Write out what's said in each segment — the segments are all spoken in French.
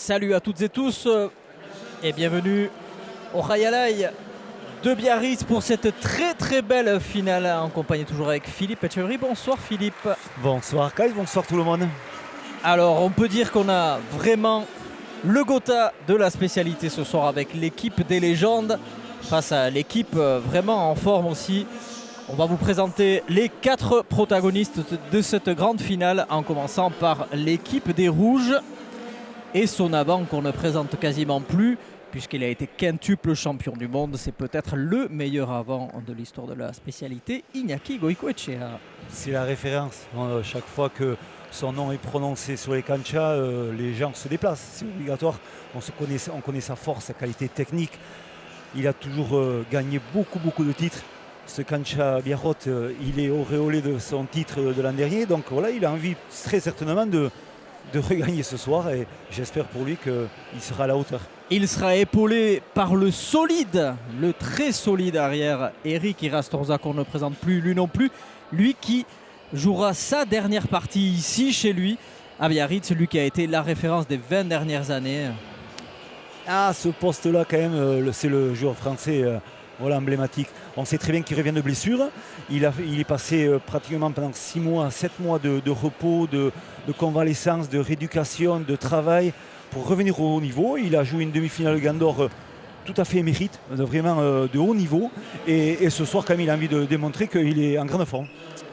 Salut à toutes et tous et bienvenue au Hayalay de Biarritz pour cette très belle finale en compagnie toujours avec Philippe Etcheverry. Bonsoir Philippe. Bonsoir Kai, bonsoir tout le monde. Alors on peut dire qu'on a vraiment le Gotha de la spécialité ce soir avec l'équipe des légendes face à l'équipe vraiment en forme aussi. On va vous présenter les 4 protagonistes de cette grande finale en commençant par l'équipe des Rouges et son avant qu'on ne présente quasiment plus puisqu'il a été quintuple champion du monde. C'est peut-être le meilleur avant de l'histoire de la spécialité, Iñaki Goicoechea. C'est la référence. Chaque fois que son nom est prononcé sur les canchas, les gens se déplacent. C'est obligatoire. On connaît sa force, sa qualité technique. Il a toujours gagné beaucoup de titres. Ce cancha Biarrot, il est auréolé de son titre de l'an dernier. Donc voilà, il a envie très certainement de regagner ce soir et j'espère pour lui qu'il sera à la hauteur. Il sera épaulé par le solide, le très solide arrière Eric Irastorza qu'on ne présente plus lui non plus. Lui qui jouera sa dernière partie ici chez lui à Biarritz, lui qui a été la référence des 20 dernières années. Ah, ce poste-là quand même, c'est le joueur français emblématique. On sait très bien qu'il revient de blessure. Il est passé pratiquement pendant 6 mois, 7 mois de repos, de convalescence, de rééducation, de travail pour revenir au haut niveau. Il a joué une demi-finale Gandor tout à fait mérite, vraiment de haut niveau. Et ce soir, quand même, il a envie de démontrer qu'il est en grande forme.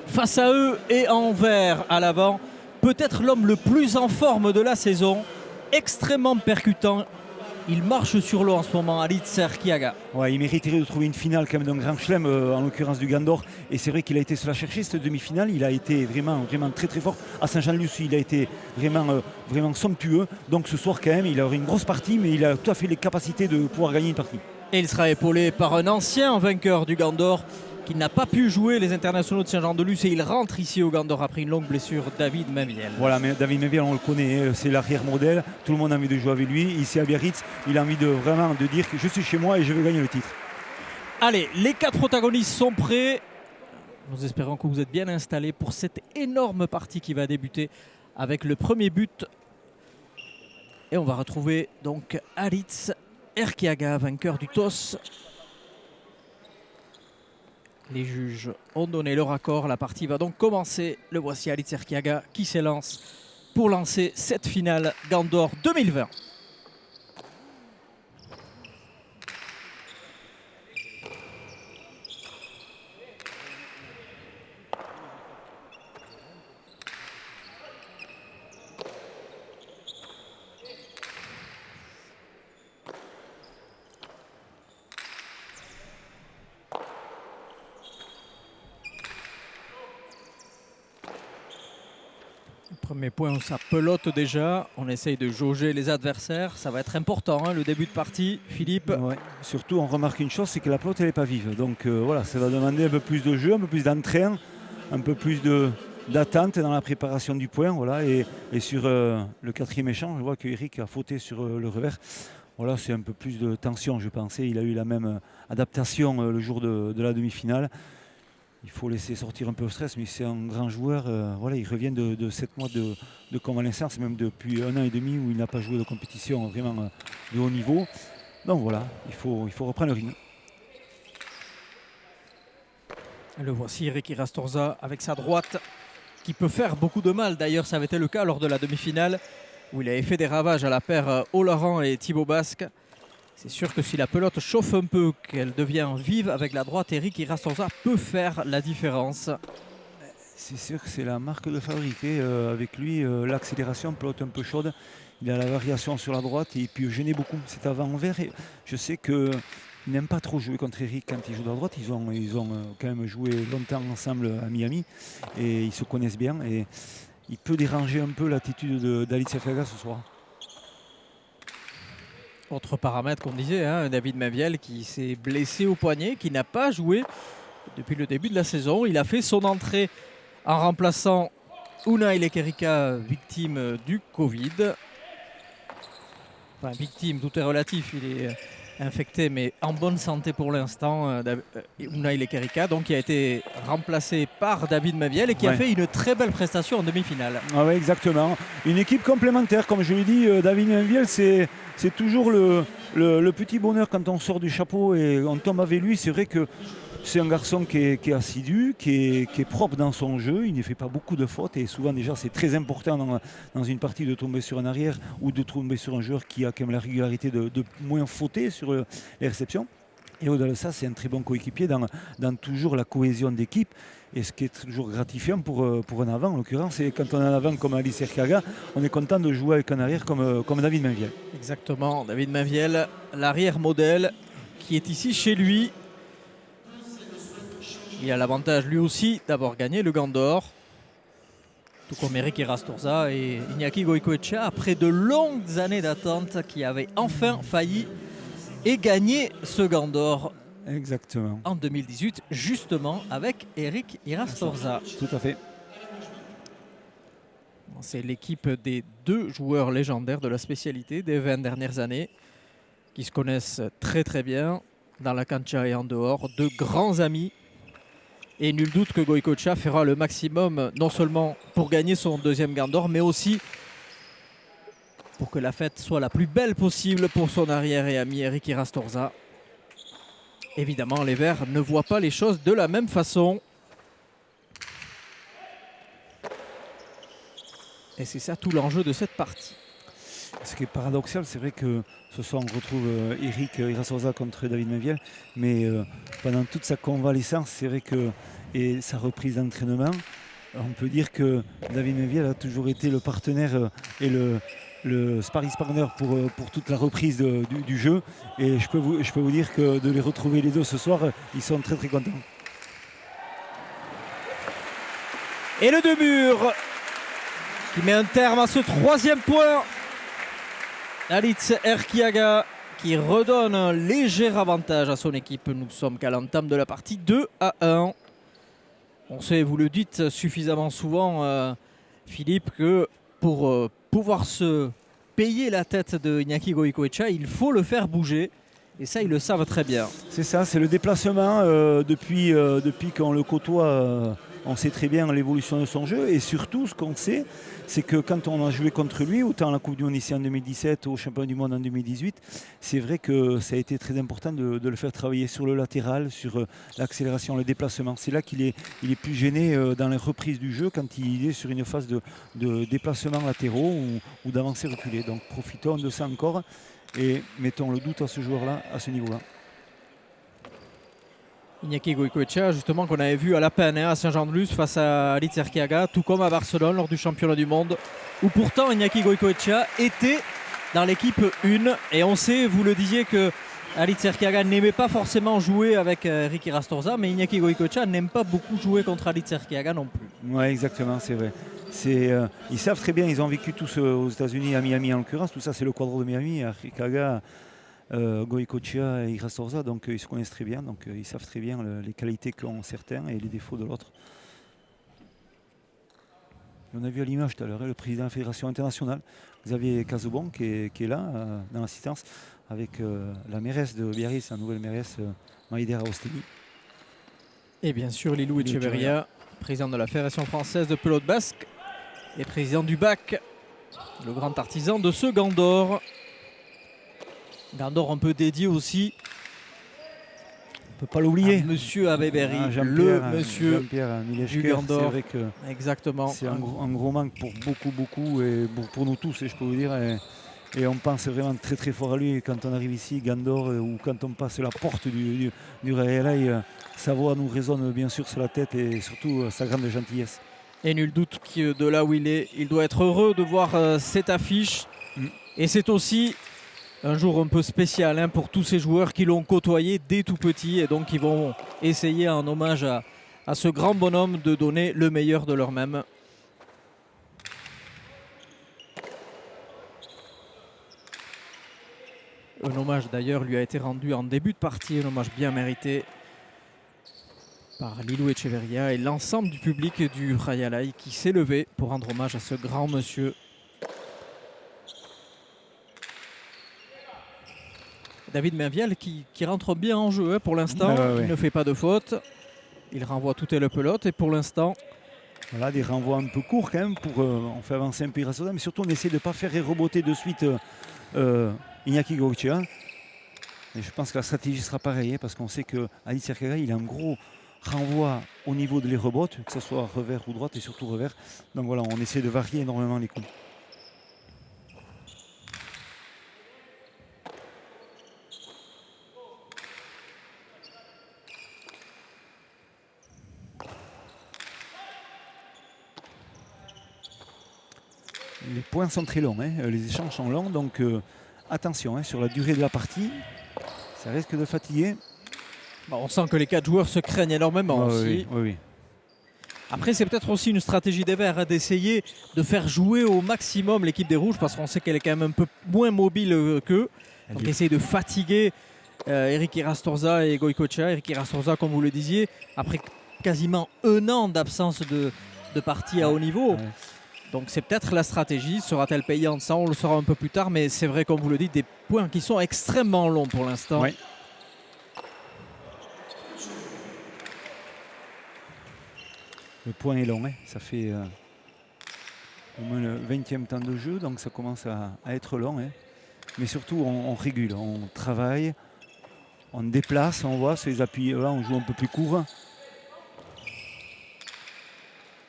Face à eux et en vert à l'avant, peut-être l'homme le plus en forme de la saison, extrêmement percutant. Il marche sur l'eau en ce moment, Alitz Erkiaga. Ouais, il mériterait de trouver une finale quand même d'un grand chelem, en l'occurrence du Gandor. Et c'est vrai qu'il a été se la chercher cette demi-finale. Il a été vraiment très fort. À Saint-Jean-de-Luz, il a été vraiment somptueux. Donc ce soir quand même, il a une grosse partie, mais il a tout à fait les capacités de pouvoir gagner une partie. Et il sera épaulé par un ancien vainqueur du Gandor qui n'a pas pu jouer les internationaux de Saint-Jean-de-Luz et il rentre ici au Gandor après une longue blessure, David Mainviel. Voilà, mais David Mainviel, on le connaît, c'est l'arrière modèle, tout le monde a envie de jouer avec lui. Ici à Biarritz, il a envie de dire que je suis chez moi et je vais gagner le titre. Allez, les 4 protagonistes sont prêts. Nous espérons que vous êtes bien installés pour cette énorme partie qui va débuter avec le premier but. Et on va retrouver donc Alitz Erkiaga, vainqueur du TOS. Les juges ont donné leur accord, la partie va donc commencer. Le voici Alitz Erkiaga qui s'élance pour lancer cette finale Gandor 2020. Premier point, ça pelote déjà. On essaye de jauger les adversaires. Ça va être important, hein, le début de partie, Philippe. Ouais. Surtout, on remarque une chose, c'est que la pelote, elle n'est pas vive. Donc voilà, ça va demander un peu plus de jeu, un peu plus d'entrain, un peu plus d'attente dans la préparation du point. Voilà. Et sur le 4e échange, je vois que Eric a fauté sur le revers. Voilà, c'est un peu plus de tension, je pensais. Il a eu la même adaptation le jour de la demi-finale. Il faut laisser sortir un peu le stress, mais c'est un grand joueur. Voilà, il revient de 7 mois de convalescence, même depuis 1 an et demi où il n'a pas joué de compétition vraiment de haut niveau. Donc voilà, il faut reprendre le rythme. Le voici, Eric Irastorza avec sa droite qui peut faire beaucoup de mal. D'ailleurs, ça avait été le cas lors de la demi-finale où il avait fait des ravages à la paire Olaran et Thibaut Basque. C'est sûr que si la pelote chauffe un peu, qu'elle devient vive avec la droite, Eric Irastorza peut faire la différence. C'est sûr que c'est la marque de fabrique. Avec lui, l'accélération, pelote un peu chaude. Il a la variation sur la droite et il peut gêner beaucoup. C'est avant envers. Je sais qu'il n'aime pas trop jouer contre Eric quand il joue de la droite. Ils ont quand même joué longtemps ensemble à Miami et ils se connaissent bien. Et il peut déranger un peu l'attitude d'Alitz Erkiaga ce soir. Autre paramètre qu'on disait, hein, David Mainviel qui s'est blessé au poignet, qui n'a pas joué depuis le début de la saison. Il a fait son entrée en remplaçant Unai Lekerika, victime du Covid. Enfin, victime, tout est relatif. Il est infecté mais en bonne santé pour l'instant, Unai Lekerika, donc qui a été remplacé par David Maviel et qui a fait une très belle prestation en demi-finale. Ah oui, exactement. Une équipe complémentaire, comme je l'ai dit, David Maviel, c'est toujours le petit bonheur quand on sort du chapeau et on tombe avec lui. C'est vrai que c'est un garçon qui est assidu, qui est propre dans son jeu, il ne fait pas beaucoup de fautes et souvent déjà c'est très important dans une partie de tomber sur un arrière ou de tomber sur un joueur qui a quand même la régularité de moins fauter sur les réceptions. Et au-delà de ça, c'est un très bon coéquipier dans toujours la cohésion d'équipe. Et ce qui est toujours gratifiant pour un avant, en l'occurrence, c'est quand on a un avant comme Alice Erkaga, on est content de jouer avec un arrière comme David Mainviel. Exactement, David Mainviel, l'arrière modèle qui est ici chez lui. Il a l'avantage lui aussi d'avoir gagné le Gant d'Or, tout comme Eric Irastorza et Iñaki Goicoechea, après de longues années d'attente, qui avaient enfin failli et gagner ce Gant d'Or. Exactement. En 2018, justement avec Eric Irastorza. Tout à fait. C'est l'équipe des 2 joueurs légendaires de la spécialité des 20 dernières années, qui se connaissent très très bien dans la cancha et en dehors, 2 grands amis. Et nul doute que Goicoechea fera le maximum, non seulement pour gagner son 2e Gant d'Or, mais aussi pour que la fête soit la plus belle possible pour son arrière et ami Eric Irastorza. Évidemment, les Verts ne voient pas les choses de la même façon. Et c'est ça tout l'enjeu de cette partie. Ce qui est paradoxal, c'est vrai que ce soir on retrouve Eric Irastorza contre David Mainviel, mais pendant toute sa convalescence, c'est vrai que, et sa reprise d'entraînement, on peut dire que David Mainviel a toujours été le partenaire et le sparring partner pour toute la reprise du jeu. Et je peux vous dire que de les retrouver les deux ce soir, ils sont très très contents. Et le 2 murs qui met un terme à ce 3e point. Alitz Erkiaga qui redonne un léger avantage à son équipe. Nous sommes qu'à l'entame de la partie 2-1. On sait, vous le dites suffisamment souvent, Philippe, que pour pouvoir se payer la tête de Iñaki Goicoechea, il faut le faire bouger. Et ça, ils le savent très bien. C'est ça, c'est le déplacement. Depuis qu'on le côtoie, on sait très bien l'évolution de son jeu. Et surtout, ce qu'on sait, c'est que quand on a joué contre lui, autant à la Coupe du Monde ici en 2017, au Championnat du Monde en 2018, c'est vrai que ça a été très important de le faire travailler sur le latéral, sur l'accélération, le déplacement. C'est là qu'il est plus gêné dans les reprises du jeu quand il est sur une phase de déplacement latéraux ou d'avancée reculée. Donc profitons de ça encore et mettons le doute à ce joueur-là, à ce niveau-là. Iñaki Goicoechea, justement, qu'on avait vu à la peine à Saint-Jean-de-Luz face à Alitz Erkiaga, tout comme à Barcelone lors du championnat du monde, où pourtant Iñaki Goicoechea était dans l'équipe 1. Et on sait, vous le disiez, que Alitz Erkiaga n'aimait pas forcément jouer avec Eric Irastorza, mais Iñaki Goicoechea n'aime pas beaucoup jouer contre Alitz Erkiaga non plus. Oui, exactement, c'est vrai. Ils savent très bien, ils ont vécu tous aux États-Unis, à Miami en l'occurrence. Tout ça, c'est le quadro de Miami. Erkiaga, Goicoechea et Irastorza, donc ils se connaissent très bien, donc ils savent très bien les qualités qu'ont certains et les défauts de l'autre. On a vu à l'image tout à l'heure le président de la Fédération internationale, Xavier Casaubon, qui est là dans l'assistance, avec la mairesse de Biarritz, la nouvelle mairesse Maïder Aosteli. Et bien sûr Lilou Echeverria, président de la Fédération française de pelote basque et président du BAC, le grand artisan de ce Gant d'Or. Gant d'Or un peu dédié aussi, on ne peut pas l'oublier, Monsieur Abéberi, le monsieur du Gant d'Or. C'est vrai que exactement. C'est un gros manque pour beaucoup et pour nous tous, et je peux vous dire. Et on pense vraiment très très fort à lui quand on arrive ici, Gant d'Or, ou quand on passe la porte du RLA, sa voix nous résonne bien sûr sur la tête et surtout sa grande gentillesse. Et nul doute que de là où il est, il doit être heureux de voir cette affiche. Et c'est aussi un jour un peu spécial pour tous ces joueurs qui l'ont côtoyé dès tout petit et donc qui vont essayer en hommage à ce grand bonhomme de donner le meilleur de leur-même. Un hommage d'ailleurs lui a été rendu en début de partie, un hommage bien mérité par Lilou Echeverria et l'ensemble du public du Rayalay qui s'est levé pour rendre hommage à ce grand monsieur. David Mainviel qui rentre bien en jeu pour l'instant. Il ne fait pas de faute. Il renvoie toute la pelote et pour l'instant... Voilà, des renvois un peu courts quand même pour on fait avancer un peu Irasosa, mais surtout on essaie de ne pas faire reboter de suite Iñaki Goicoechea. Et je pense que la stratégie sera pareille parce qu'on sait que Dalit Serkiaga il a un gros renvoi au niveau de les rebotes, que ce soit revers ou droite et surtout revers. Donc voilà, on essaie de varier énormément les coups. Les points sont très longs, les échanges sont longs, donc attention sur la durée de la partie, ça risque de fatiguer. Bon, on sent que les 4 joueurs se craignent énormément aussi. Oui. Après, c'est peut-être aussi une stratégie des Verts d'essayer de faire jouer au maximum l'équipe des Rouges parce qu'on sait qu'elle est quand même un peu moins mobile qu'eux. Donc, essayer de fatiguer Eric Irastorza et Goicoechea. Eric Irastorza, comme vous le disiez, après quasiment 1 an d'absence de partie à haut niveau. Ouais. Donc c'est peut-être la stratégie. Sera-t-elle payante? Ça, on le saura un peu plus tard. Mais c'est vrai, comme vous le dites, des points qui sont extrêmement longs pour l'instant. Ouais. Le point est long. Ça fait au moins le 20e temps de jeu. Donc ça commence à être long. Mais surtout, on régule. On travaille. On déplace. On voit sur les appuis. Là, on joue un peu plus court.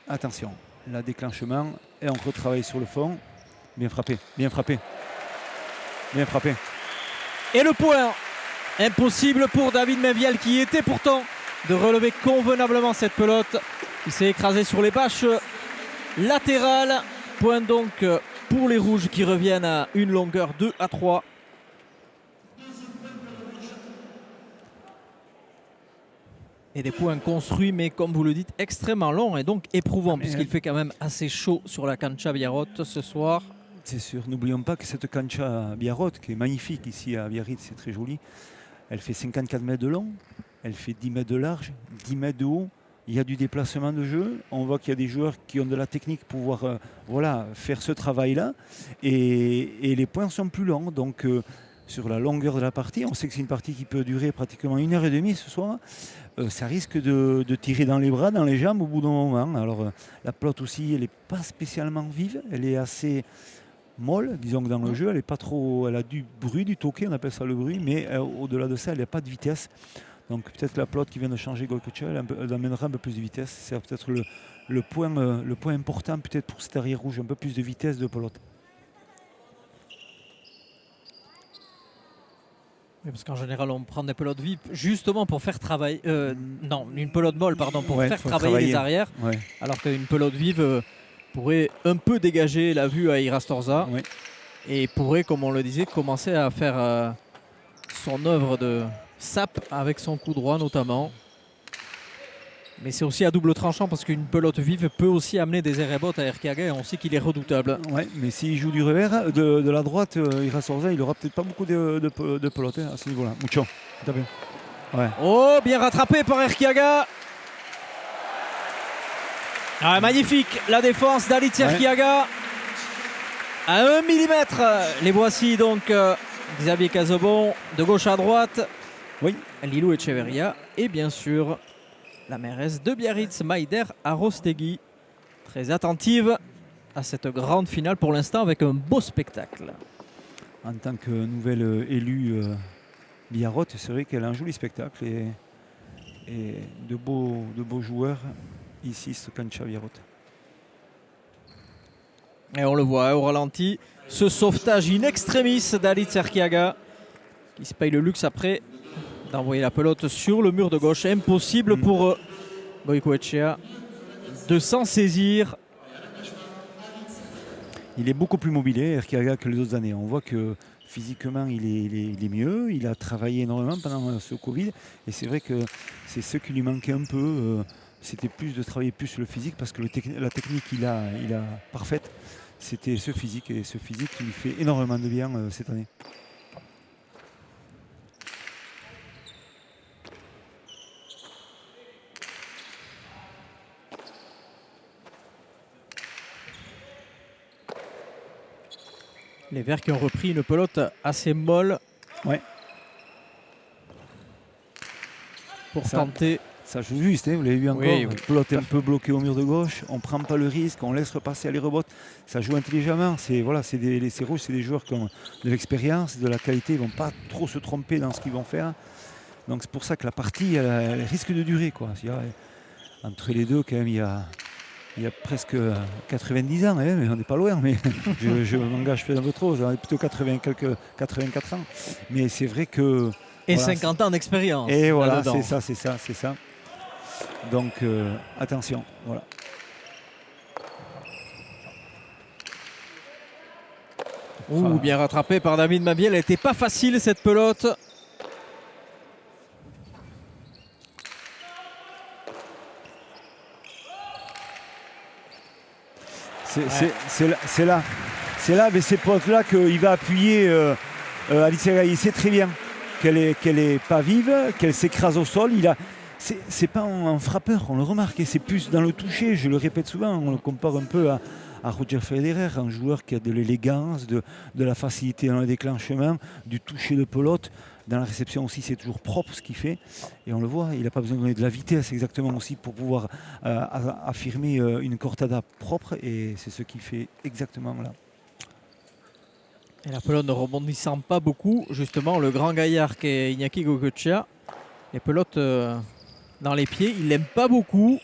Attention. Là, déclenchement. Et on retravaille sur le fond. Bien frappé. Bien frappé. Bien frappé. Et le point. Impossible pour David Mainviel qui était pourtant de relever convenablement cette pelote. Il s'est écrasé sur les bâches latérales. Point donc pour les Rouges qui reviennent à une longueur 2-3. Et des points construits, mais comme vous le dites, extrêmement longs et donc éprouvants, puisqu'il fait quand même assez chaud sur la Cancha Biarritz ce soir. C'est sûr, n'oublions pas que cette Cancha Biarritz, qui est magnifique ici à Biarritz, c'est très joli, elle fait 54 mètres de long, elle fait 10 mètres de large, 10 mètres de haut. Il y a du déplacement de jeu. On voit qu'il y a des joueurs qui ont de la technique pour pouvoir faire ce travail-là. Et les points sont plus longs. Donc, sur la longueur de la partie, on sait que c'est une partie qui peut durer pratiquement 1h30 ce soir. Ça risque de tirer dans les bras, dans les jambes au bout d'un moment. Alors, la pelote aussi, elle n'est pas spécialement vive. Elle est assez molle, disons que dans le jeu. Elle est pas trop, elle a du bruit, du toqué, on appelle ça le bruit. Mais au-delà de ça, elle n'a pas de vitesse. Donc peut-être la pelote qui vient de changer Goicoechea, elle amènera un peu plus de vitesse. C'est peut-être le point important peut-être pour cet arrière rouge, un peu plus de vitesse de pelote. Oui, parce qu'en général on prend des pelotes vives justement pour faire travailler... non, une pelote molle pardon, pour faire travailler les arrières. Ouais. Alors qu'une pelote vive pourrait un peu dégager la vue à Irastorza. Ouais. Et pourrait, comme on le disait, commencer à faire son œuvre de... sape avec son coup droit notamment. Mais c'est aussi à double tranchant parce qu'une pelote vive peut aussi amener des arrêts-bottes à Erkiaga et on sait qu'il est redoutable. Ouais, mais s'il joue du revers, de la droite, Irastorza, il aura peut-être pas beaucoup de pelote à ce niveau-là. Mucho. Ouais. Oh, bien rattrapé par Erkiaga. Ah, magnifique la défense d'Dalit Erkiaga. À 1 mm. Les voici donc Xavier Casobon de gauche à droite. Oui. Lilou Echeverria et bien sûr la mairesse de Biarritz, Maïder Arostegui, très attentive à cette grande finale pour l'instant avec un beau spectacle. En tant que nouvelle élue Biarritz, c'est vrai qu'elle a un joli spectacle et de beaux joueurs ici, ce Cancha Biarritz. Et on le voit au ralenti, ce sauvetage in extremis d'Dalit Erkiaga qui se paye le luxe après d'envoyer la pelote sur le mur de gauche. Impossible pour Goicoechea de s'en saisir. Il est beaucoup plus mobilé, Erkiaga, que les autres années. On voit que physiquement, il est mieux. Il a travaillé énormément pendant ce Covid. Et c'est vrai que c'est ce qui lui manquait un peu. C'était plus de travailler plus sur le physique parce que la technique qu'il a parfaite. C'était ce physique. Et ce physique qui lui fait énormément de bien cette année. Les Verts qui ont repris une pelote assez molle. Ouais. pour Ça- tenter. Ça joue juste, hein, vous l'avez vu encore. Oui, oui. Pelote un peu bloquée au mur de gauche. On ne prend pas le risque, on laisse repasser les rebotes. Ça joue intelligemment. Les rouges, c'est des joueurs qui ont de l'expérience, de la qualité. Ils ne vont pas trop se tromper dans ce qu'ils vont faire. Donc c'est pour ça que la partie, elle risque de durer, quoi. Entre les deux, quand même, il y a presque 90 ans, hein, mais on n'est pas loin. Mais je m'engage peut-être un peu trop. On est plutôt 84 ans. Mais c'est vrai que. Et voilà, 50 ans d'expérience. et voilà, là-dedans. c'est ça. Donc attention, voilà. Ouh, bien rattrapé par David Mabiel. Elle n'était pas facile cette pelote. C'est là, avec ces potes-là qu'il va appuyer Alicia Gaillet. Il sait très bien qu'elle est pas vive, qu'elle s'écrase au sol. C'est pas un frappeur, on le remarque, et c'est plus dans le toucher. Je le répète souvent, on le compare un peu à Roger Federer, un joueur qui a de l'élégance, de la facilité dans le déclenchement, du toucher de pelote. Dans la réception aussi, c'est toujours propre ce qu'il fait. Et on le voit, il n'a pas besoin de donner de la vitesse exactement aussi pour pouvoir affirmer une cortada propre. Et c'est ce qu'il fait exactement là. Et la pelote ne rebondissant pas beaucoup. Justement, le grand gaillard qui est Iñaki Goicoechea. Les pelotes dans les pieds, il l'aime pas beaucoup.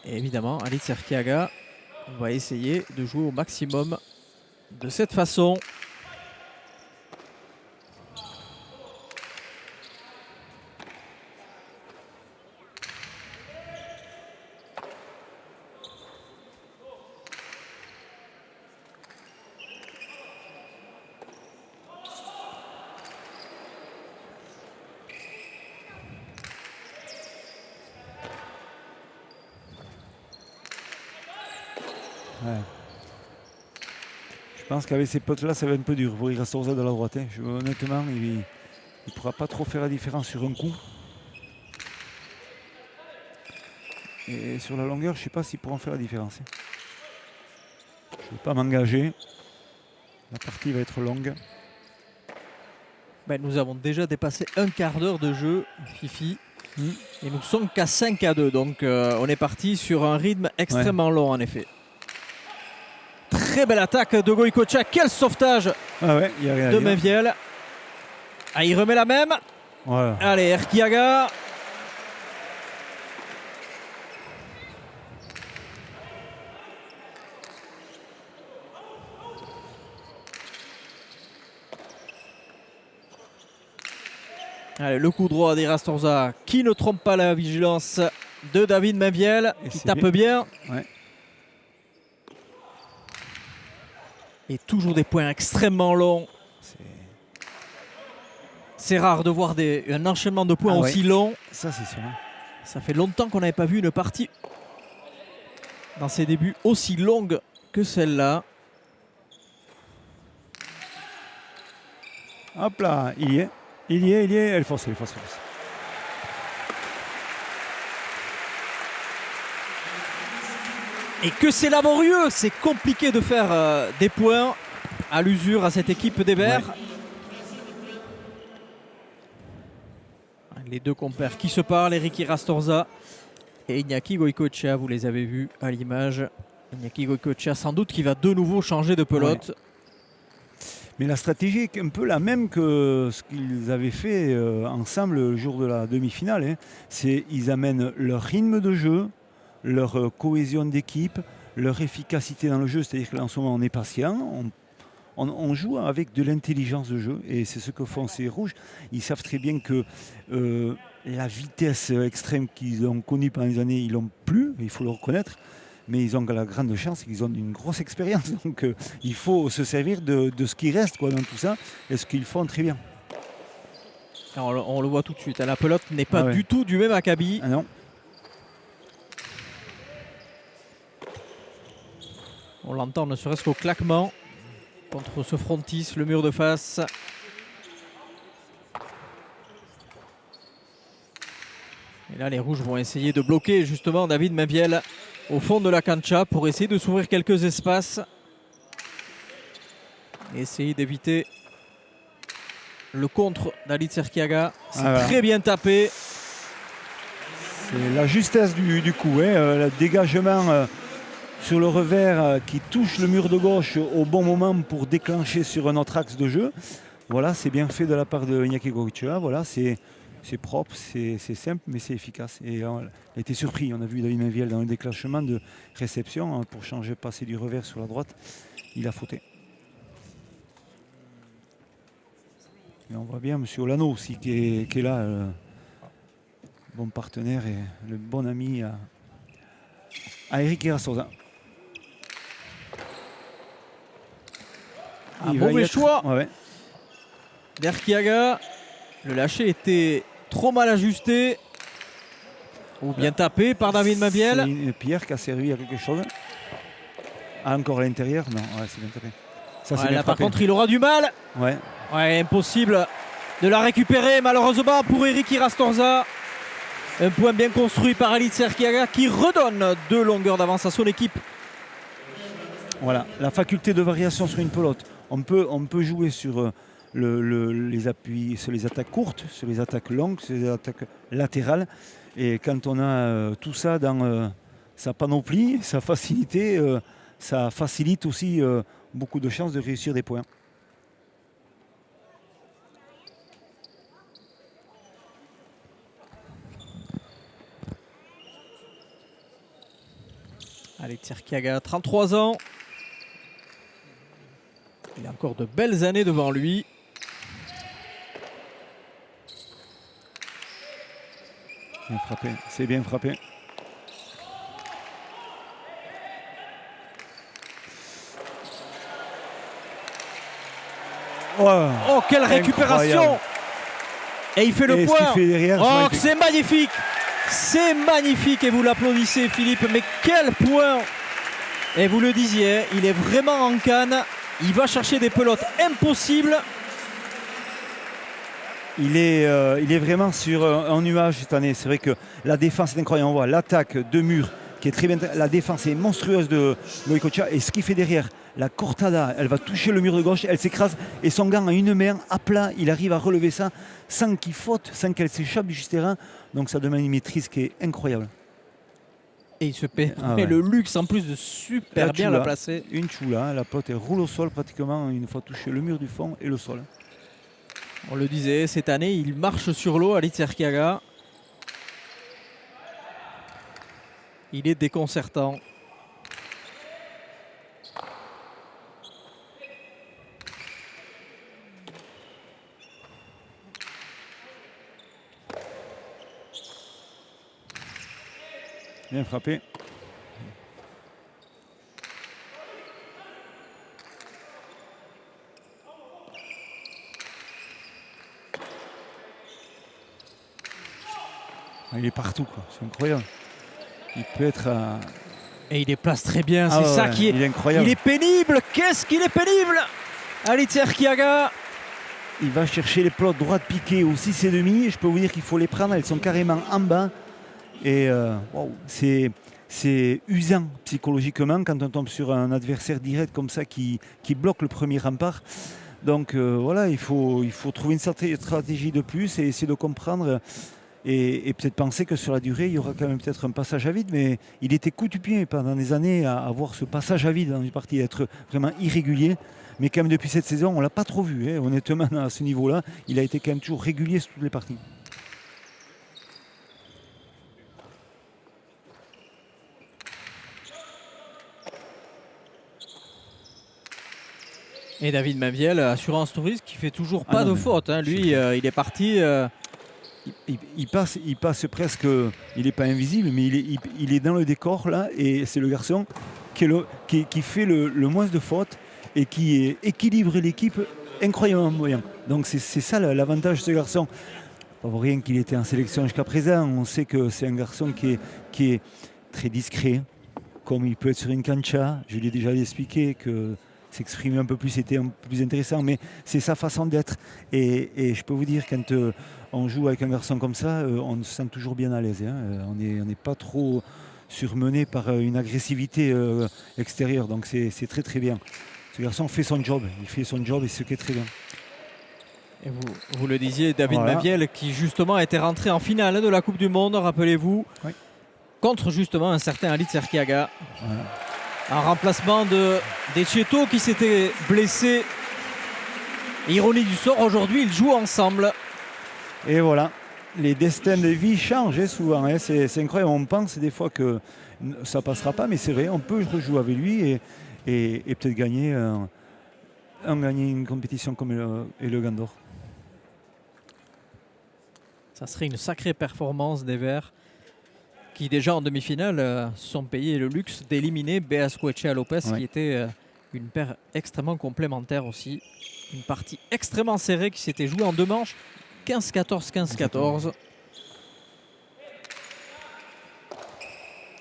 Et évidemment, Alice Erkiaga va essayer de jouer au maximum de cette façon. Ouais. Je pense qu'avec ces potes-là, ça va être un peu dur pour Irastorza de la droite. Hein. Honnêtement, il ne pourra pas trop faire la différence sur un coup. Et sur la longueur, je ne sais pas s'ils pourront faire la différence. Hein. Je ne vais pas m'engager. La partie va être longue. Ben, nous avons déjà dépassé un quart d'heure de jeu, Fifi. Et nous ne sommes qu'à 5-2. Donc on est parti sur un rythme extrêmement long en effet. Très belle attaque de Goicoechea. Quel sauvetage de Mainviel. Ah, il remet la même. Voilà. Allez, Erkiaga. Allez, le coup droit d'Irastorza qui ne trompe pas la vigilance de David Mainviel, qui tape bien. Ouais. Et toujours des points extrêmement longs. C'est rare de voir un enchaînement de points aussi long. Ça, c'est sûr. Ça fait longtemps qu'on n'avait pas vu une partie dans ses débuts aussi longue que celle-là. Hop là, il y est. Elle force. Et que c'est laborieux, c'est compliqué de faire des points à l'usure à cette équipe des Verts. Ouais. Les deux compères qui se parlent, Eric Irastorza et Iñaki Goicoechea, vous les avez vus à l'image. Iñaki Goicoechea sans doute qui va de nouveau changer de pelote. Ouais. Mais la stratégie est un peu la même que ce qu'ils avaient fait ensemble le jour de la demi-finale. Hein. C'est ils amènent leur rythme de jeu, leur cohésion d'équipe, leur efficacité dans le jeu. C'est-à-dire que là, en ce moment, on est patient, on joue avec de l'intelligence de jeu. Et c'est ce que font ces rouges. Ils savent très bien que la vitesse extrême qu'ils ont connue pendant les années, ils l'ont plus, il faut le reconnaître. Mais ils ont la grande chance qu'ils ont une grosse expérience. Donc il faut se servir de ce qui reste dans tout ça et ce qu'ils font très bien. Alors, on le voit tout de suite. La pelote n'est pas du tout du même acabit. Ah non. On l'entend ne serait-ce qu'au claquement contre ce frontis, le mur de face. Et là, les rouges vont essayer de bloquer justement David Mainviel au fond de la cancha pour essayer de s'ouvrir quelques espaces. Et essayer d'éviter le contre d'Ali Tserkiaga. C'est voilà. très bien tapé. C'est la justesse du coup, hein, le dégagement sur le revers qui touche le mur de gauche au bon moment pour déclencher sur un autre axe de jeu. Voilà, c'est bien fait de la part de Iñaki Goicoechea. Voilà, c'est propre, c'est simple, mais c'est efficace. Et on a été surpris. On a vu David Mainviel dans le déclenchement de réception hein, pour changer, passer du revers sur la droite. Il a fauté. Et on voit bien M. Olano aussi qui est là, bon partenaire et le bon ami à Eric Irastoza. Un mauvais choix ouais. d'Erkiaga. Le lâcher était trop mal ajusté. Ou bien tapé par David Mainviel. C'est Pierre qui a servi à quelque chose. Ah, encore à l'intérieur. Non, ouais, c'est bien tapé. Ça, Ouais, bien là, par frappé. contre, il aura du mal. Ouais. Ouais, impossible de la récupérer, malheureusement, pour Eric Irastorza. Un point bien construit par Ali Tserkiaga qui redonne 2 longueurs d'avance à son équipe. Voilà, la faculté de variation sur une pelote. On peut jouer sur les appuis, sur les attaques courtes, sur les attaques longues, sur les attaques latérales. Et quand on a tout ça dans sa panoplie, sa facilité, ça facilite aussi beaucoup de chances de réussir des points. Allez, Tserkiaga, 33 ans. Il a encore de belles années devant lui. Bien frappé, c'est bien frappé. Oh, quelle récupération! Incroyable. Et il fait le Et ce point. qu'il fait derrière, Oh, c'est c'est magnifique! C'est magnifique et vous l'applaudissez, Philippe. Mais quel point! Et vous le disiez, il est vraiment en canne. Il va chercher des pelotes impossibles. Il est vraiment sur un nuage cette année. C'est vrai que la défense est incroyable. On voit l'attaque de mur qui est très bien. La défense est monstrueuse de Goicoechea. Et ce qu'il fait derrière, la cortada, elle va toucher le mur de gauche, elle s'écrase. Et son gant à une main, à plat, il arrive à relever ça sans qu'il faute, sans qu'elle s'échappe du terrain. Donc ça demande une maîtrise qui est incroyable. Et il se permet le luxe en plus de super bien la placer. Une choula, la pelote elle roule au sol pratiquement une fois touché le mur du fond et le sol. On le disait, cette année, il marche sur l'eau, Ali Tserkiaga. Il est déconcertant. Bien frappé. Il est partout, quoi. C'est incroyable. Il peut être Et il déplace très bien, Ah c'est ça ouais, qui est... il est incroyable. Il est pénible, qu'est-ce qu'il est pénible! Ali Tserkiaga. Il va chercher les pelotes droites piquées au 6 et demi. Je peux vous dire qu'il faut les prendre, elles sont carrément en bas. Et wow, c'est usant psychologiquement quand on tombe sur un adversaire direct comme ça qui bloque le premier rempart. Donc voilà, il faut trouver une stratégie de plus et essayer de comprendre et peut-être penser que sur la durée, il y aura quand même peut-être un passage à vide. Mais il était coutumier pendant des années à avoir ce passage à vide dans une partie, à être vraiment irrégulier. Mais quand même depuis cette saison, on ne l'a pas trop vu. Hein. Honnêtement, à ce niveau-là, il a été quand même toujours régulier sur toutes les parties. Et David Mainviel, Assurance Touriste, qui fait toujours pas de faute. Hein. Lui, il est parti. Il passe presque, il n'est pas invisible, mais il est dans le décor là, et c'est le garçon qui fait le moins de fautes et qui équilibre l'équipe incroyablement bien. Donc c'est ça l'avantage de ce garçon. Pas pour rien qu'il était en sélection jusqu'à présent. On sait que c'est un garçon qui est très discret, comme il peut être sur une cancha. Je lui ai déjà expliqué que s'exprimer un peu plus c'était un peu plus intéressant, mais c'est sa façon d'être. Et je peux vous dire, quand on joue avec un garçon comme ça, on se sent toujours bien à l'aise. Hein. On n'est pas trop surmené par une agressivité extérieure. Donc c'est très très bien. Ce garçon fait son job. Il fait son job et ce qui est très bien. Et vous le disiez, David Maviel, qui justement était rentré en finale de la Coupe du Monde, rappelez-vous, contre justement un certain Ali Tserkiaga. En remplacement de Ceto qui s'était blessé. Ironie du sort, aujourd'hui, ils jouent ensemble. Et voilà, les destins de vie changent souvent. C'est incroyable, on pense des fois que ça ne passera pas, mais c'est vrai, on peut rejouer avec lui et peut-être gagner, gagner une compétition comme le Gandor. Ça serait une sacrée performance des Verts qui déjà en demi-finale se sont payés le luxe d'éliminer Beazcoechea Lopez qui était une paire extrêmement complémentaire aussi. Une partie extrêmement serrée qui s'était jouée en 2 manches, 15-14, 15-14.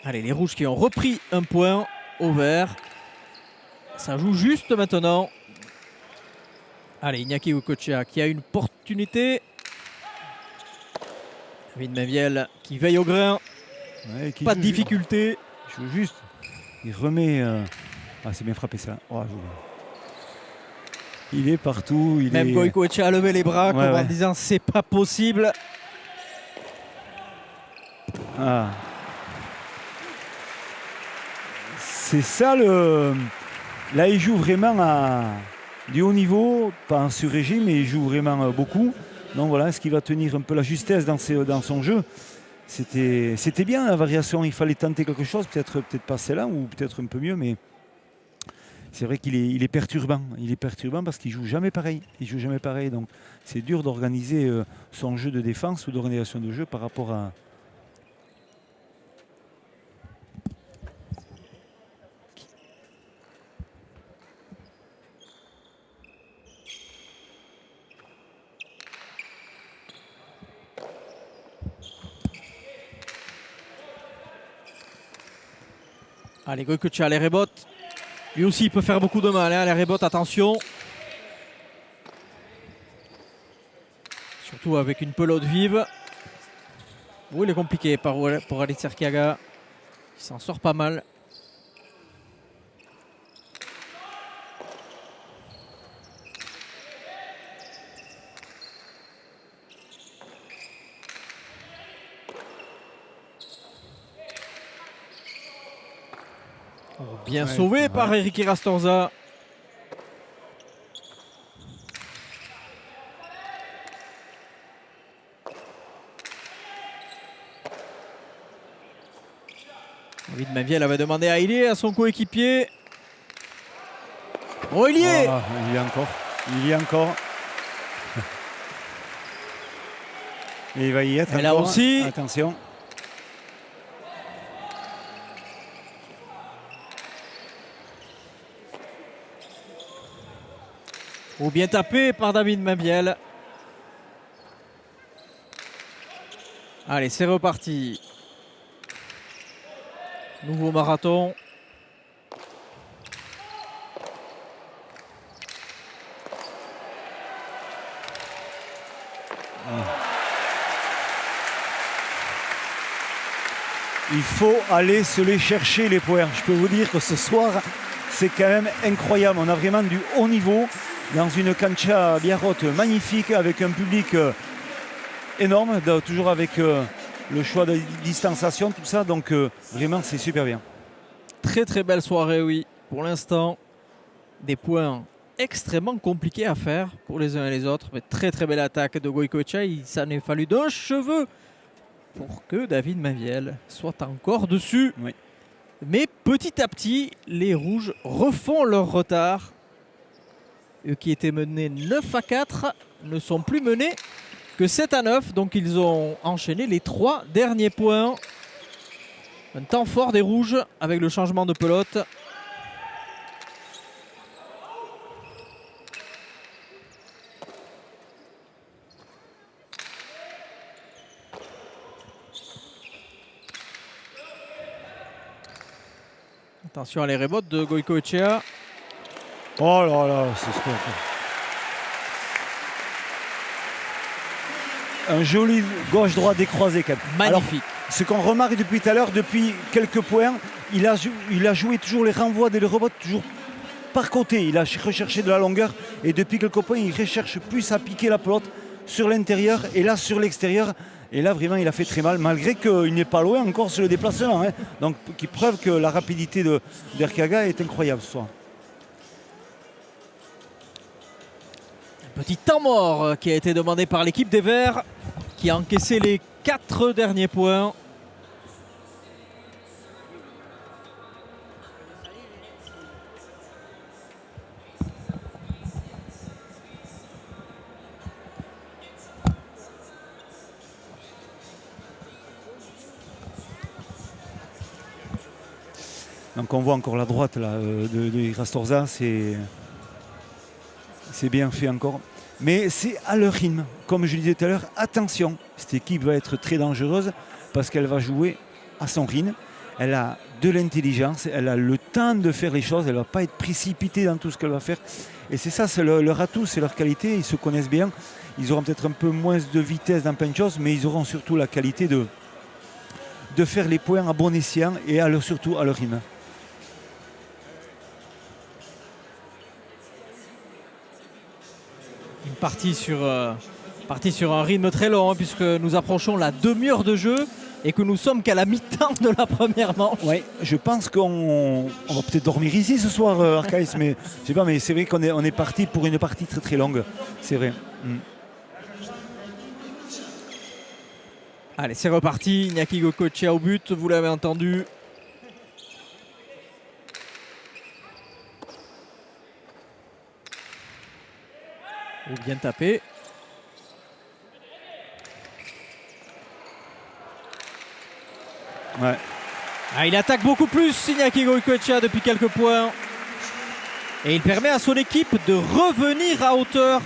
Allez, les rouges qui ont repris un point au vert. Ça joue juste maintenant. Allez, Iñaki Goicoechea qui a une opportunité. David Maviel qui veille au grain. Pas de difficulté. Il joue juste. Il remet. Ah, c'est bien frappé ça. Oh, il est partout. Même Goicoechea a levé les bras en disant c'est pas possible. Ah. C'est ça le. Là, il joue vraiment à du haut niveau, pas en sur-régime, mais il joue vraiment beaucoup. Donc voilà, est-ce qu'il va tenir un peu la justesse dans son jeu? C'était bien la variation, il fallait tenter quelque chose, peut-être pas celle-là, ou peut-être un peu mieux, mais c'est vrai qu'il est perturbant. Il est perturbant parce qu'il joue jamais pareil. Il joue jamais pareil, donc c'est dur d'organiser son jeu de défense ou d'organisation de jeu par rapport à. Allez, Goicoechea, les rebotes. Lui aussi, il peut faire beaucoup de mal. Les rebotes, attention. Surtout avec une pelote vive. Il est compliqué pour Ali Tserkiaga. Il s'en sort pas mal. Bien sauvé par Eric Rastorza. David Maviel avait demandé à Illier, à son coéquipier. Oh, il y est. Il y a encore. Il y a encore. Et il va y être. Et là aussi. Attention. Ou bien tapé par David Maviel. Allez, c'est reparti. Nouveau marathon. Il faut aller se les chercher les points. Je peux vous dire que ce soir, c'est quand même incroyable. On a vraiment du haut niveau dans une cancha Biarrote magnifique avec un public énorme, toujours avec le choix de distanciation, tout ça. Donc vraiment, c'est super bien. Très très belle soirée, oui. Pour l'instant, des points extrêmement compliqués à faire pour les uns et les autres. Mais très très belle attaque de Goicoechea. Il s'en est fallu d'un cheveu pour que David Maviel soit encore dessus. Oui. Mais petit à petit, les rouges refont leur retard. Eux qui étaient menés 9-4 ne sont plus menés que 7-9. Donc ils ont enchaîné les 3 derniers points. Un temps fort des rouges avec le changement de pelote. Attention à les rebotes de Goicoechea. Oh là là, c'est super. Un joli gauche-droit décroisé quand même. Magnifique. Alors, ce qu'on remarque depuis tout à l'heure, depuis quelques points, il a joué toujours les renvois et les rebotes toujours par côté. Il a recherché de la longueur et depuis quelques points, il recherche plus à piquer la pelote sur l'intérieur et là sur l'extérieur. Et là, vraiment, il a fait très mal, malgré qu'il n'est pas loin encore sur le déplacement. Hein. Donc, qui preuve que la rapidité d'Erkaga est incroyable ce soir. Petit temps mort qui a été demandé par l'équipe des Verts, qui a encaissé les 4 derniers points. Donc on voit encore la droite là, de Rastorza, c'est bien fait encore. Mais c'est à leur rythme. Comme je le disais tout à l'heure, attention, cette équipe va être très dangereuse parce qu'elle va jouer à son rythme. Elle a de l'intelligence, elle a le temps de faire les choses, elle ne va pas être précipitée dans tout ce qu'elle va faire. Et c'est ça, c'est leur atout, c'est leur qualité, ils se connaissent bien. Ils auront peut-être un peu moins de vitesse dans plein de choses, mais ils auront surtout la qualité de faire les points à bon escient et surtout à leur rythme. Une partie sur un rythme très long, hein, puisque nous approchons la demi-heure de jeu et que nous sommes qu'à la mi-temps de la première manche. Oui, je pense qu'on va peut-être dormir ici ce soir, Arcaïs, mais je sais pas, mais c'est vrai qu'on est parti pour une partie très très longue. C'est vrai. Allez, c'est reparti. Iñaki Goicoechea au but, vous l'avez entendu. Ou bien tapé. Ouais. Ah, il attaque beaucoup plus, Iñaki Goicoechea, depuis quelques points. Et il permet à son équipe de revenir à hauteur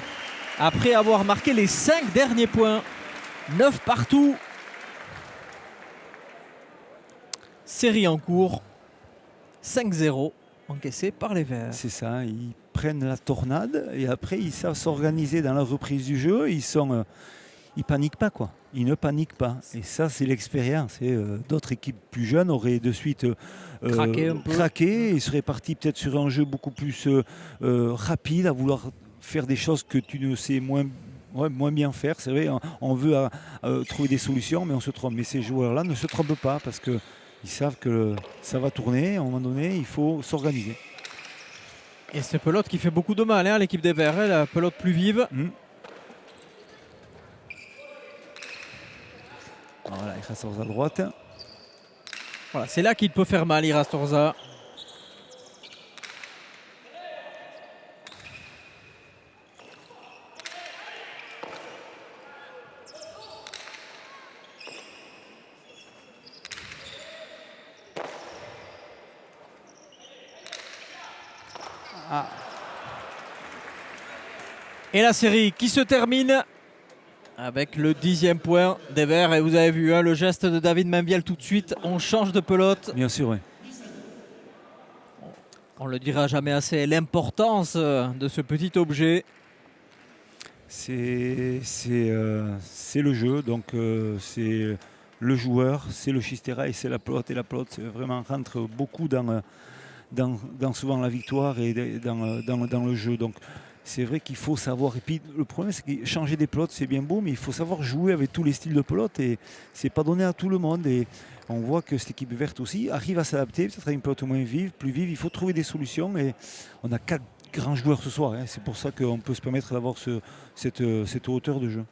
après avoir marqué les 5 derniers points. 9 partout. Série en cours. 5-0 encaissé par les Verts. C'est ça, ils prennent la tornade et après ils savent s'organiser dans la reprise du jeu. Ils paniquent pas, quoi. Ils ne paniquent pas. Et ça, c'est l'expérience. D'autres équipes plus jeunes auraient de suite craqué et seraient partis peut-être sur un jeu beaucoup plus rapide, à vouloir faire des choses que tu ne sais moins bien faire. C'est vrai, on veut trouver des solutions, mais on se trompe. Mais ces joueurs-là ne se trompent pas parce qu'ils savent que ça va tourner. À un moment donné, il faut s'organiser. Et c'est pelote qui fait beaucoup de mal, hein, l'équipe des Verts. La pelote plus vive. Voilà, Irastorza à droite. Voilà, c'est là qu'il peut faire mal, Irastorza. Et la série qui se termine avec le 10e point des Verts. Et vous avez vu le geste de David Mainviel tout de suite. On change de pelote. Bien sûr, oui. On ne le dira jamais assez, l'importance de ce petit objet. C'est le jeu, donc c'est le joueur, c'est le Chistera et c'est la pelote. Et la pelote vraiment rentre beaucoup dans souvent la victoire et dans le jeu. Donc c'est vrai qu'il faut savoir. Et puis le problème, c'est que changer des pelotes, c'est bien beau, mais il faut savoir jouer avec tous les styles de pelote et c'est pas donné à tout le monde. Et on voit que cette équipe verte aussi arrive à s'adapter, peut-être à une pelote moins vive, plus vive. Il faut trouver des solutions et on a 4 grands joueurs ce soir. Hein. C'est pour ça qu'on peut se permettre d'avoir cette hauteur de jeu.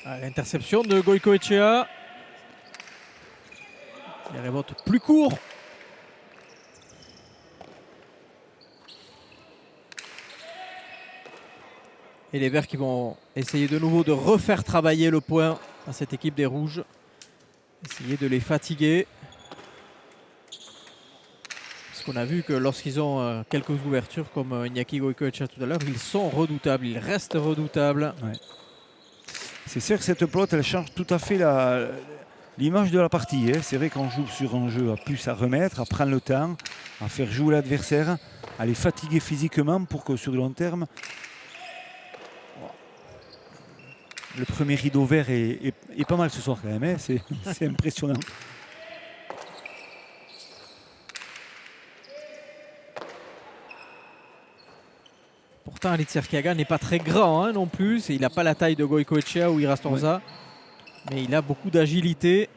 L'interception de Goicoechea. Les remontes plus courts. Et les Verts qui vont essayer de nouveau de refaire travailler le point à cette équipe des Rouges. Essayer de les fatiguer. Parce qu'on a vu que lorsqu'ils ont quelques ouvertures comme Iñaki Goicoechea tout à l'heure, ils sont redoutables, ils restent redoutables. Ouais. C'est sûr que cette pelote, elle change tout à fait l'image de la partie. Hein. C'est vrai qu'on joue sur un jeu à plus à remettre, à prendre le temps, à faire jouer l'adversaire, à les fatiguer physiquement pour que sur le long terme, le premier rideau vert est pas mal ce soir quand même. Hein. C'est impressionnant. Pourtant, Alicerkiaga n'est pas très grand hein, non plus. Il n'a pas la taille de Goicoechea ou Irastonza. Mais il a beaucoup d'agilité.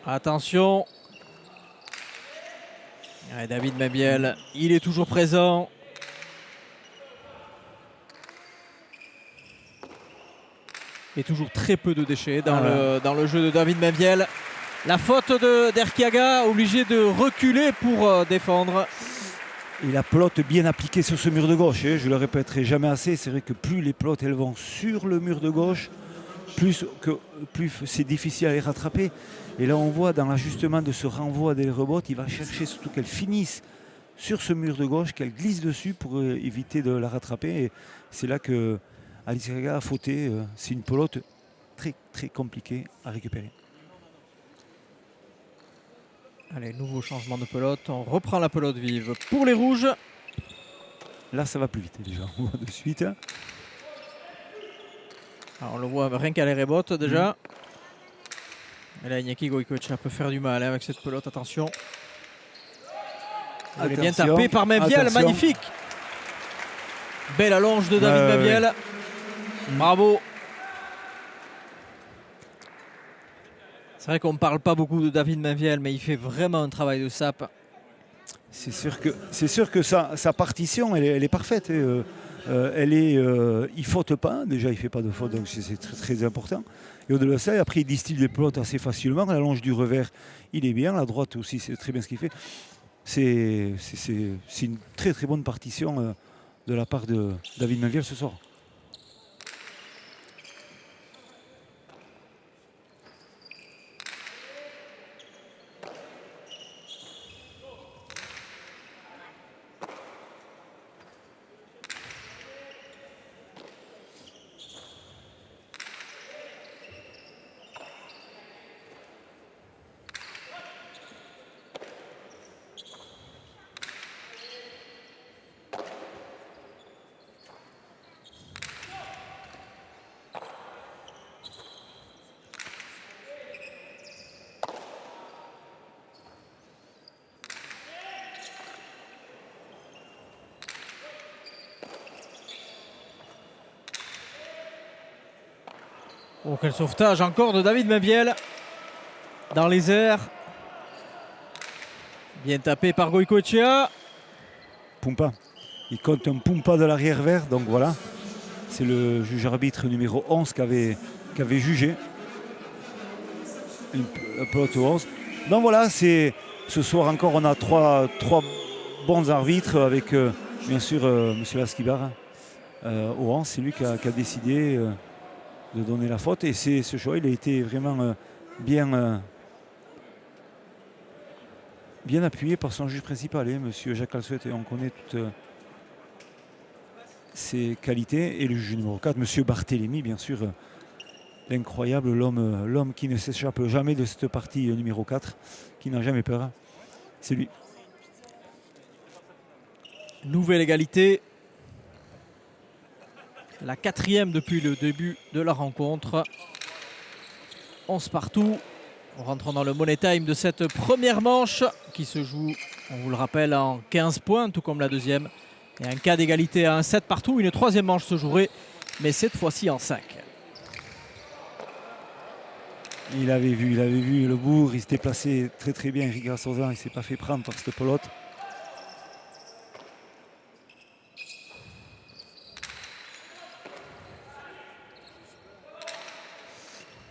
Attention. Ouais, David Mabiel, il est toujours présent. Et toujours très peu de déchets dans le jeu de David Mabiel. La faute d'Erkiaga, obligé de reculer pour défendre. Et la pelote bien appliquée sur ce mur de gauche, je ne le répéterai jamais assez, c'est vrai que plus les pelotes elles vont sur le mur de gauche, plus c'est difficile à les rattraper. Et là on voit dans l'ajustement de ce renvoi des rebotes, il va chercher surtout qu'elles finissent sur ce mur de gauche, qu'elles glissent dessus pour éviter de la rattraper. Et c'est là que Alicerkiaga a fauté. C'est une pelote très très compliquée à récupérer. Allez, nouveau changement de pelote. On reprend la pelote vive pour les rouges. Là, ça va plus vite déjà. On voit de suite. Alors, on le voit rien qu'à les rebotes déjà. Et là, Iñaki Goicoechea peut faire du mal hein, avec cette pelote. Attention. Il est bien tapé par Mabiel. Magnifique. Belle allonge de David Mabiel. Bravo. C'est vrai qu'on ne parle pas beaucoup de David Mabiel, mais il fait vraiment un travail de sape. C'est sûr que sa partition, elle est parfaite. Il ne faute pas. Déjà, il ne fait pas de faute, donc c'est très, très important. Et au-delà de ça, après, il distille des pelotes assez facilement. La longe du revers, il est bien. La droite aussi, c'est très bien ce qu'il fait. C'est une très, très bonne partition de la part de David Mabiel ce soir. Oh, quel sauvetage encore de David Mabiel dans les airs. Bien tapé par Goicoechea. Pumpa. Il compte un Pumpa de l'arrière vert, donc voilà. C'est le juge arbitre numéro 11 qui avait jugé. La pelote 11. Donc voilà, ce soir encore, on a trois bons arbitres avec bien sûr M. Lasquibar. Au 11, c'est lui qui a décidé de donner la faute. Et ce choix, il a été vraiment bien appuyé par son juge principal, M. Jacques Alsouet. Et on connaît toutes ses qualités. Et le juge numéro 4, M. Barthélémy, bien sûr. L'incroyable, l'homme qui ne s'échappe jamais de cette partie numéro 4, qui n'a jamais peur. C'est lui. Nouvelle égalité. La 4e depuis le début de la rencontre. 11 partout. On rentre dans le money time de cette première manche qui se joue, on vous le rappelle, en 15 points, tout comme la deuxième. Et un cas d'égalité à un 7 partout. Une troisième manche se jouerait, mais cette fois-ci en 5. Il avait vu le bourg, il s'était placé très très bien. Eric Irastorza, il ne s'est pas fait prendre par cette pelote.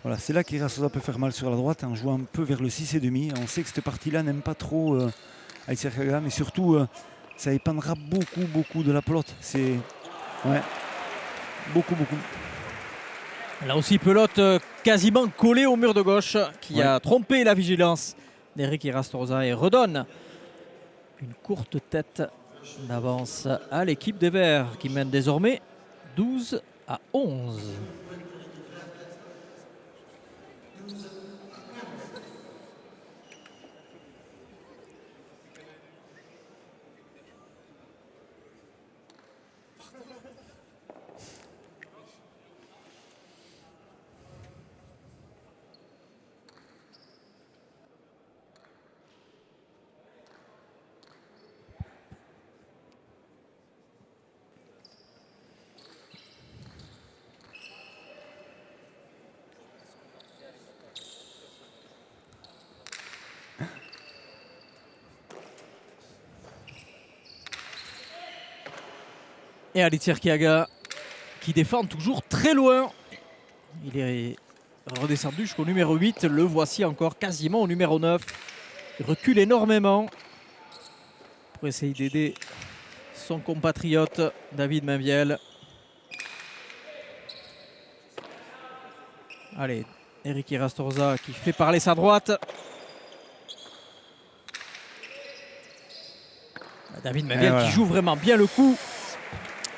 Voilà, c'est là qu'Irastorza peut faire mal sur la droite en jouant un peu vers le 6,5. On sait que cette partie-là n'aime pas trop Alicerkiaga, mais surtout ça dépendra beaucoup de la pelote. C'est beaucoup. Là aussi, pelote quasiment collée au mur de gauche qui a trompé la vigilance d'Eric Irastorza et redonne une courte tête d'avance à l'équipe des Verts qui mène désormais 12-11. Et Ali Tsirkiaga qui défend toujours très loin. Il est redescendu jusqu'au numéro 8. Le voici encore quasiment au numéro 9. Il recule énormément pour essayer d'aider son compatriote David Mainviel. Allez, Eric Irastorza qui fait parler sa droite. David Mainviel qui joue vraiment bien le coup.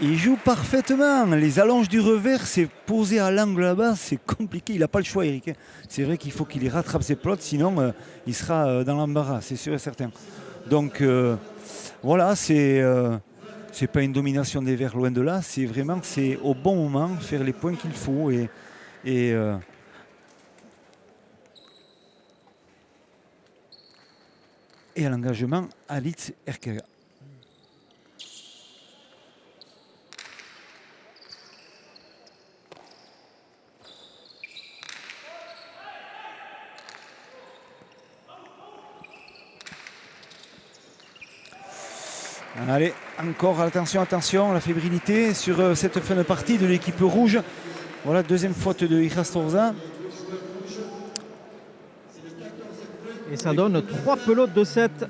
Il joue parfaitement. Les allonges du revers, c'est posé à l'angle là-bas, c'est compliqué. Il n'a pas le choix, Eric. C'est vrai qu'il faut qu'il rattrape ses plots, sinon il sera dans l'embarras, c'est sûr et certain. Donc voilà, c'est pas une domination des Verts, loin de là. C'est vraiment au bon moment, faire les points qu'il faut. Et à l'engagement, Ali Tsirkiaga. Allez, encore attention, la fébrilité sur cette fin de partie de l'équipe rouge. Voilà, deuxième faute de Irastorza. Et ça donne 3 pelotes de 7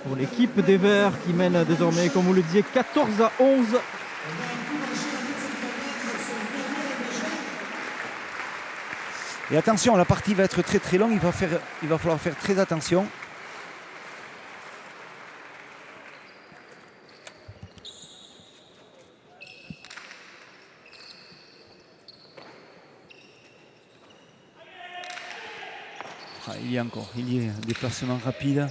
pour l'équipe des Verts qui mène désormais, comme vous le disiez, 14-11. Et attention, la partie va être très très longue, il va falloir faire très attention. Il y a encore, il y a un déplacement rapide.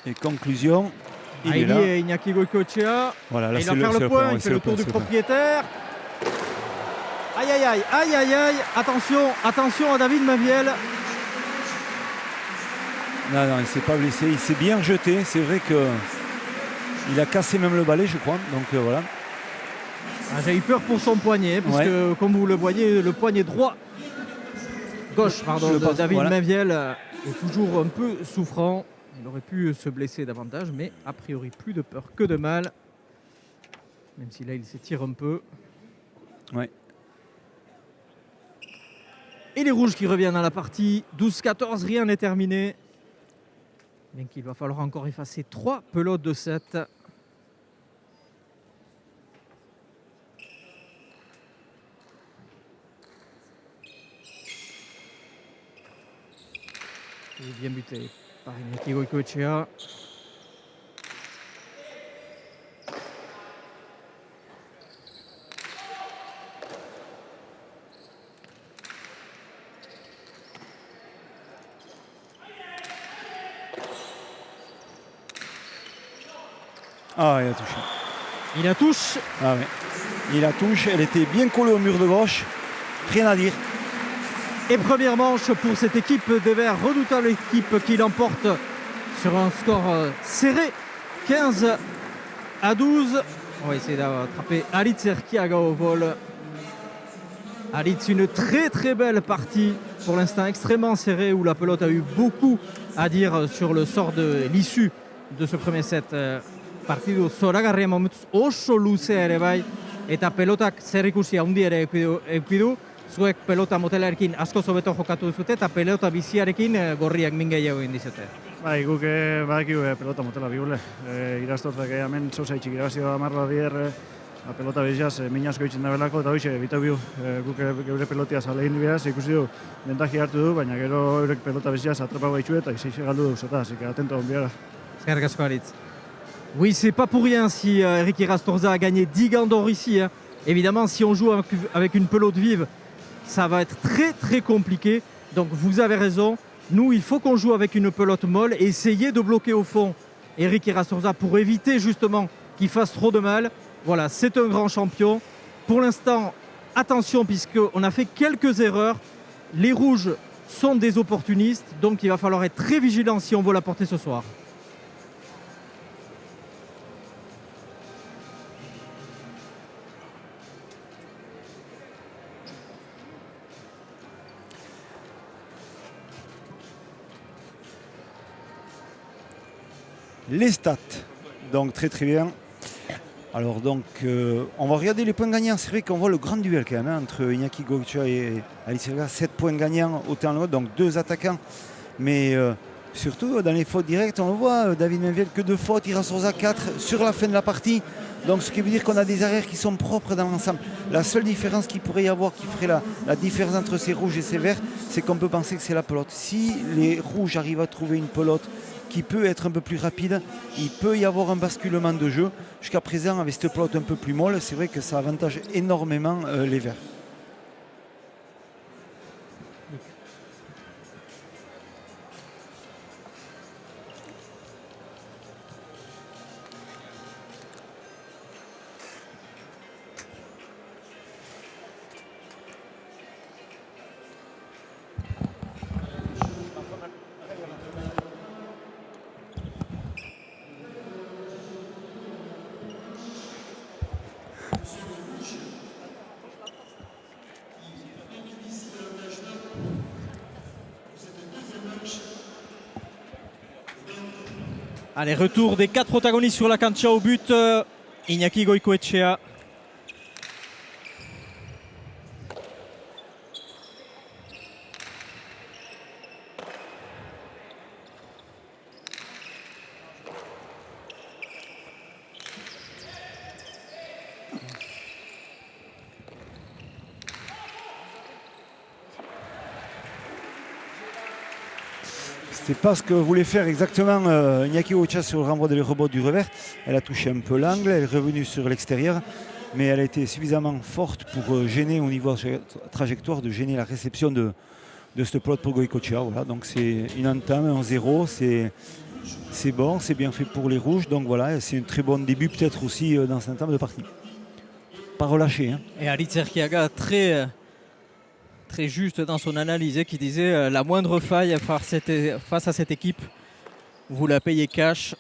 Et conclusion, il est là. Iñaki Goicoechea. Voilà, là, il va faire le point, il fait le tour du propriétaire. Aïe aïe aïe, aïe aïe aïe, attention à David Mainviel. Non, il ne s'est pas blessé, il s'est bien jeté. C'est vrai qu'il a cassé même le balai, je crois. Donc voilà. J'ai eu peur pour son poignet, parce que comme vous le voyez, le poignet gauche de David Mainviel est toujours un peu souffrant. Il aurait pu se blesser davantage, mais a priori plus de peur que de mal. Même si là il s'étire un peu. Ouais. Et les rouges qui reviennent dans la partie. 12-14, rien n'est terminé. Bien qu'il va falloir encore effacer 3 pelotes de 7. Il est bien buté par Iñaki Goicoechea. Ah, il a touché. Il la touche. Ah oui. Il la touche, elle était bien collée au mur de gauche. Rien à dire. Et première manche pour cette équipe des Verts, redoutable équipe qui l'emporte sur un score serré, 15-12. On va essayer d'attraper Ali Tsirkiaga au vol. Ali, une très très belle partie, pour l'instant extrêmement serrée, où la pelote a eu beaucoup à dire sur le sort de l'issue de ce premier set. Partidu zoragarria momentuz oso luzea ere bai, eta pelotak zer ikusi handi ere eduki du. Zuek pelota motelarekin asko hobeto jokatu duzute eta pelota biziarekin gorriak min gehiago egin dizute. Bai, guk badakigu pelota motela bigule. Irastortzak hemen zoza itxik irabazio amarra dier pelota biziaz min asko itzen da belako, eta hoxe, bitau biu, guk geure pelotia zalegin dibidaz, ikusi du, bentaji hartu du, baina gero eurek pelota biziaz atrapago itxu eta izi galdu du zeta, así que atento onbiara. Eskerrik asko Aritz. Oui, c'est pas pour rien si Eric Irastorza a gagné 10 gants d'or ici. Hein. Évidemment, si on joue avec une pelote vive, ça va être très très compliqué. Donc vous avez raison. Nous, il faut qu'on joue avec une pelote molle et essayer de bloquer au fond Eric Irastorza pour éviter justement qu'il fasse trop de mal. Voilà, c'est un grand champion. Pour l'instant, attention puisqu'on a fait quelques erreurs. Les rouges sont des opportunistes. Donc il va falloir être très vigilant si on veut la porter ce soir. les stats. Donc très très bien. Alors donc on va regarder les points gagnants. C'est vrai qu'on voit le grand duel quand même entre Iñaki Goicoechea et Alice Herrera. 7 points gagnants au temps, donc 2 attaquants. Mais surtout dans les fautes directes, on le voit, David Menviel que 2 fautes, Irasourza 4 sur la fin de la partie. Donc ce qui veut dire qu'on a des arrières qui sont propres dans l'ensemble. La seule différence qu'il pourrait y avoir, qui ferait la différence entre ces rouges et ces verts, c'est qu'on peut penser que c'est la pelote. Si les rouges arrivent à trouver une pelote qui peut être un peu plus rapide, il peut y avoir un basculement de jeu. Jusqu'à présent, avec cette pelote un peu plus molle, c'est vrai que ça avantage énormément les verts. Allez, retour des 4 protagonistes sur la cancha au but. Iñaki Goicoechea. C'est pas ce que voulait faire exactement Iñaki Goicoechea sur le renvoi de rebond du revers. Elle a touché un peu l'angle, elle est revenue sur l'extérieur, mais elle a été suffisamment forte pour gêner au niveau de la trajectoire, de gêner la réception de cette pelote pour Goicoechea. Voilà, donc c'est une entame, un 0, c'est bon, c'est bien fait pour les rouges. Donc voilà, c'est un très bon début peut-être aussi dans cette entame de partie. Pas relâché. Hein. Et Alice Herrera très juste dans son analyse, qui disait la moindre faille face à cette équipe, vous la payez cash.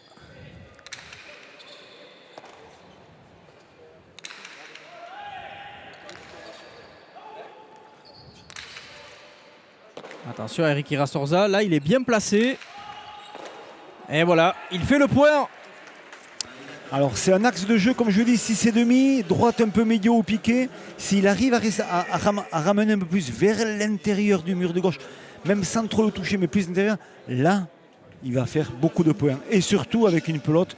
Attention à Eric Irasourza, là il est bien placé. Et voilà, il fait le point. Alors c'est un axe de jeu, comme je dis, 6,5, droite un peu médio au piqué. S'il arrive à ramener un peu plus vers l'intérieur du mur de gauche, même sans trop le toucher, mais plus l'intérieur, là, il va faire beaucoup de points. Et surtout avec une pelote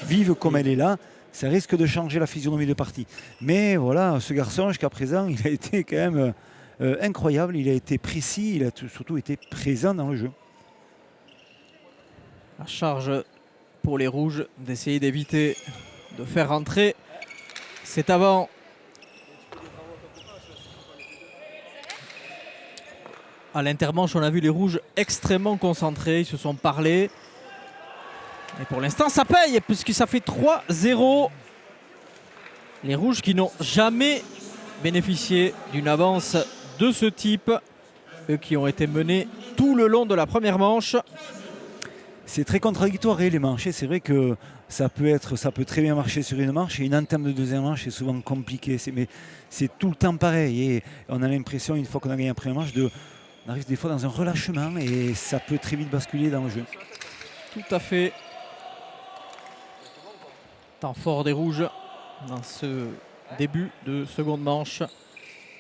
vive comme elle est là, ça risque de changer la physionomie de partie. Mais voilà, ce garçon, jusqu'à présent, il a été quand même incroyable, il a été précis, il a surtout été présent dans le jeu. La charge pour les rouges d'essayer d'éviter de faire rentrer cet avant. À l'intermanche, on a vu les rouges extrêmement concentrés, ils se sont parlé. Et pour l'instant, ça paye puisque ça fait 3-0. Les rouges qui n'ont jamais bénéficié d'une avance de ce type, eux qui ont été menés tout le long de la première manche. C'est très contradictoire les manches. C'est vrai que ça peut très bien marcher sur une manche et une entame de deuxième manche est souvent compliquée. Mais c'est tout le temps pareil. Et on a l'impression, une fois qu'on a gagné la première manche, on arrive des fois dans un relâchement et ça peut très vite basculer dans le jeu. Tout à fait. Temps fort des rouges dans ce début de seconde manche.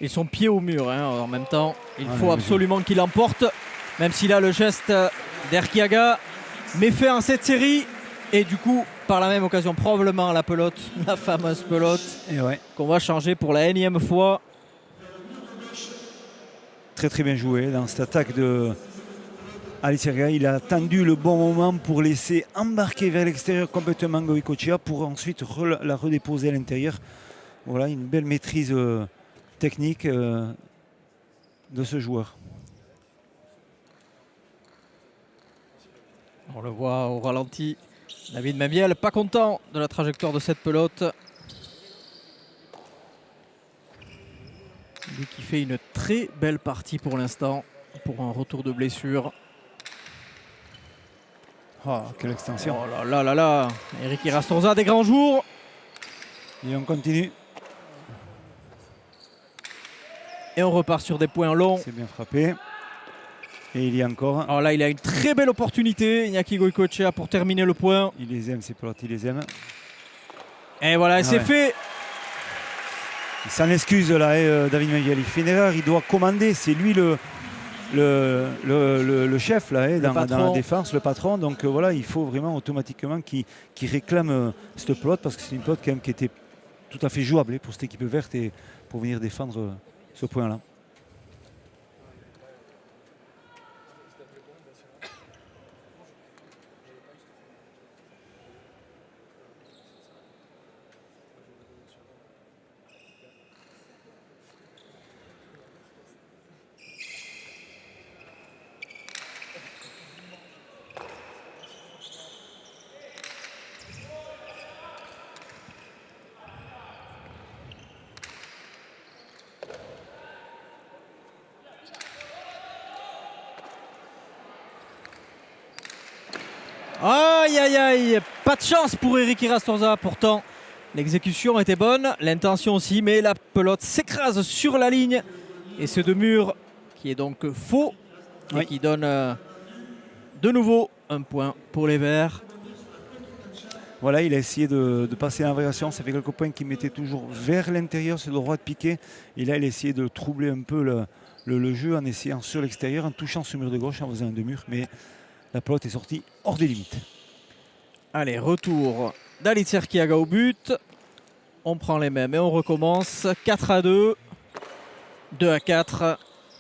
Ils sont pieds au mur en même temps. Il faut absolument qu'il emporte, même s'il a le geste d'Erkiaga. Méfait en cette série et du coup par la même occasion probablement la pelote, la fameuse pelote qu'on va changer pour la énième fois. Très très bien joué dans cette attaque de Alice Herrera. Il a attendu le bon moment pour laisser embarquer vers l'extérieur complètement Goicoechea pour ensuite la redéposer à l'intérieur. Voilà une belle maîtrise technique de ce joueur. On le voit au ralenti, David Menviel, pas content de la trajectoire de cette pelote. Lui qui fait une très belle partie pour l'instant, pour un retour de blessure. Oh, quelle extension. Oh là là là là, Eric Irasourza, des grands jours. Et on continue. Et on repart sur des points longs. C'est bien frappé. Et il y a encore. Alors là, il a une très belle opportunité, Iñaki Goicoechea, pour terminer le point. Il les aime, ces pelotes, il les aime. Et voilà, c'est fait. Il s'en excuse là, David Menviel. Il fait une erreur, il doit commander. C'est lui le chef là, dans la défense, le patron. Donc voilà, il faut vraiment automatiquement qu'il réclame cette pelote parce que c'est une pelote quand même qui était tout à fait jouable pour cette équipe verte et pour venir défendre ce point-là. Aïe aïe aïe, pas de chance pour Eric Irastorza. Pourtant, l'exécution était bonne, l'intention aussi, mais la pelote s'écrase sur la ligne. Et ce de mur qui est donc faux et qui donne de nouveau un point pour les Verts. Voilà, il a essayé de passer en variation. Ça fait quelques points qu'il mettait toujours vers l'intérieur, c'est le droit de piquer. Et là, il a essayé de troubler un peu le jeu en essayant sur l'extérieur, en touchant ce mur de gauche, en faisant un demi-mur. Mais la pelote est sortie hors des limites. Allez, retour d'Alit Serkiaga au but. On prend les mêmes et on recommence. 4-2, 2-4,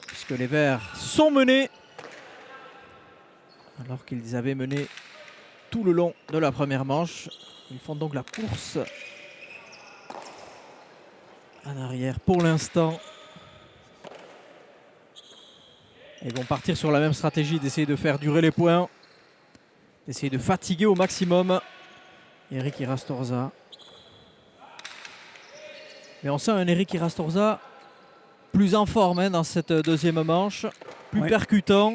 puisque les Verts sont menés. Alors qu'ils avaient mené tout le long de la première manche. Ils font donc la course en arrière pour l'instant. Ils vont partir sur la même stratégie d'essayer de faire durer les points, d'essayer de fatiguer au maximum Eric Irastorza. Mais on sent un Eric Irastorza plus en forme dans cette deuxième manche, plus percutant.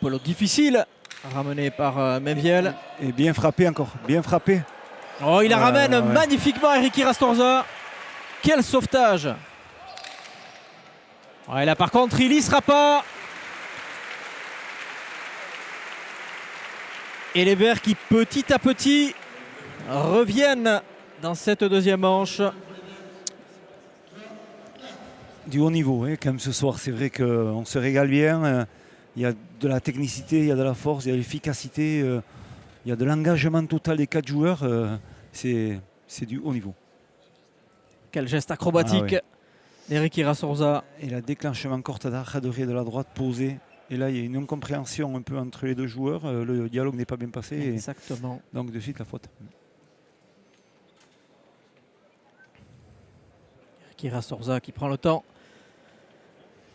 Pelote difficile, ramené par Menviel. Et bien frappé encore, bien frappé. Oh, il la ramène magnifiquement Eric Irastorza. Quel sauvetage. Ouais, là par contre, il y sera pas. Et les Verts qui petit à petit reviennent dans cette deuxième manche. Du haut niveau, quand même ce soir, c'est vrai qu'on se régale bien. Il y a de la technicité, il y a de la force, il y a de l'efficacité, il y a de l'engagement total des 4 joueurs. C'est du haut niveau. Quel geste acrobatique d'Eric Irastorza. Et le déclenchement Cortada, Khadri de la droite posé. Et là, il y a une incompréhension un peu entre les deux joueurs. Le dialogue n'est pas bien passé. Exactement. Donc de suite, la faute. Eric Irastorza qui prend le temps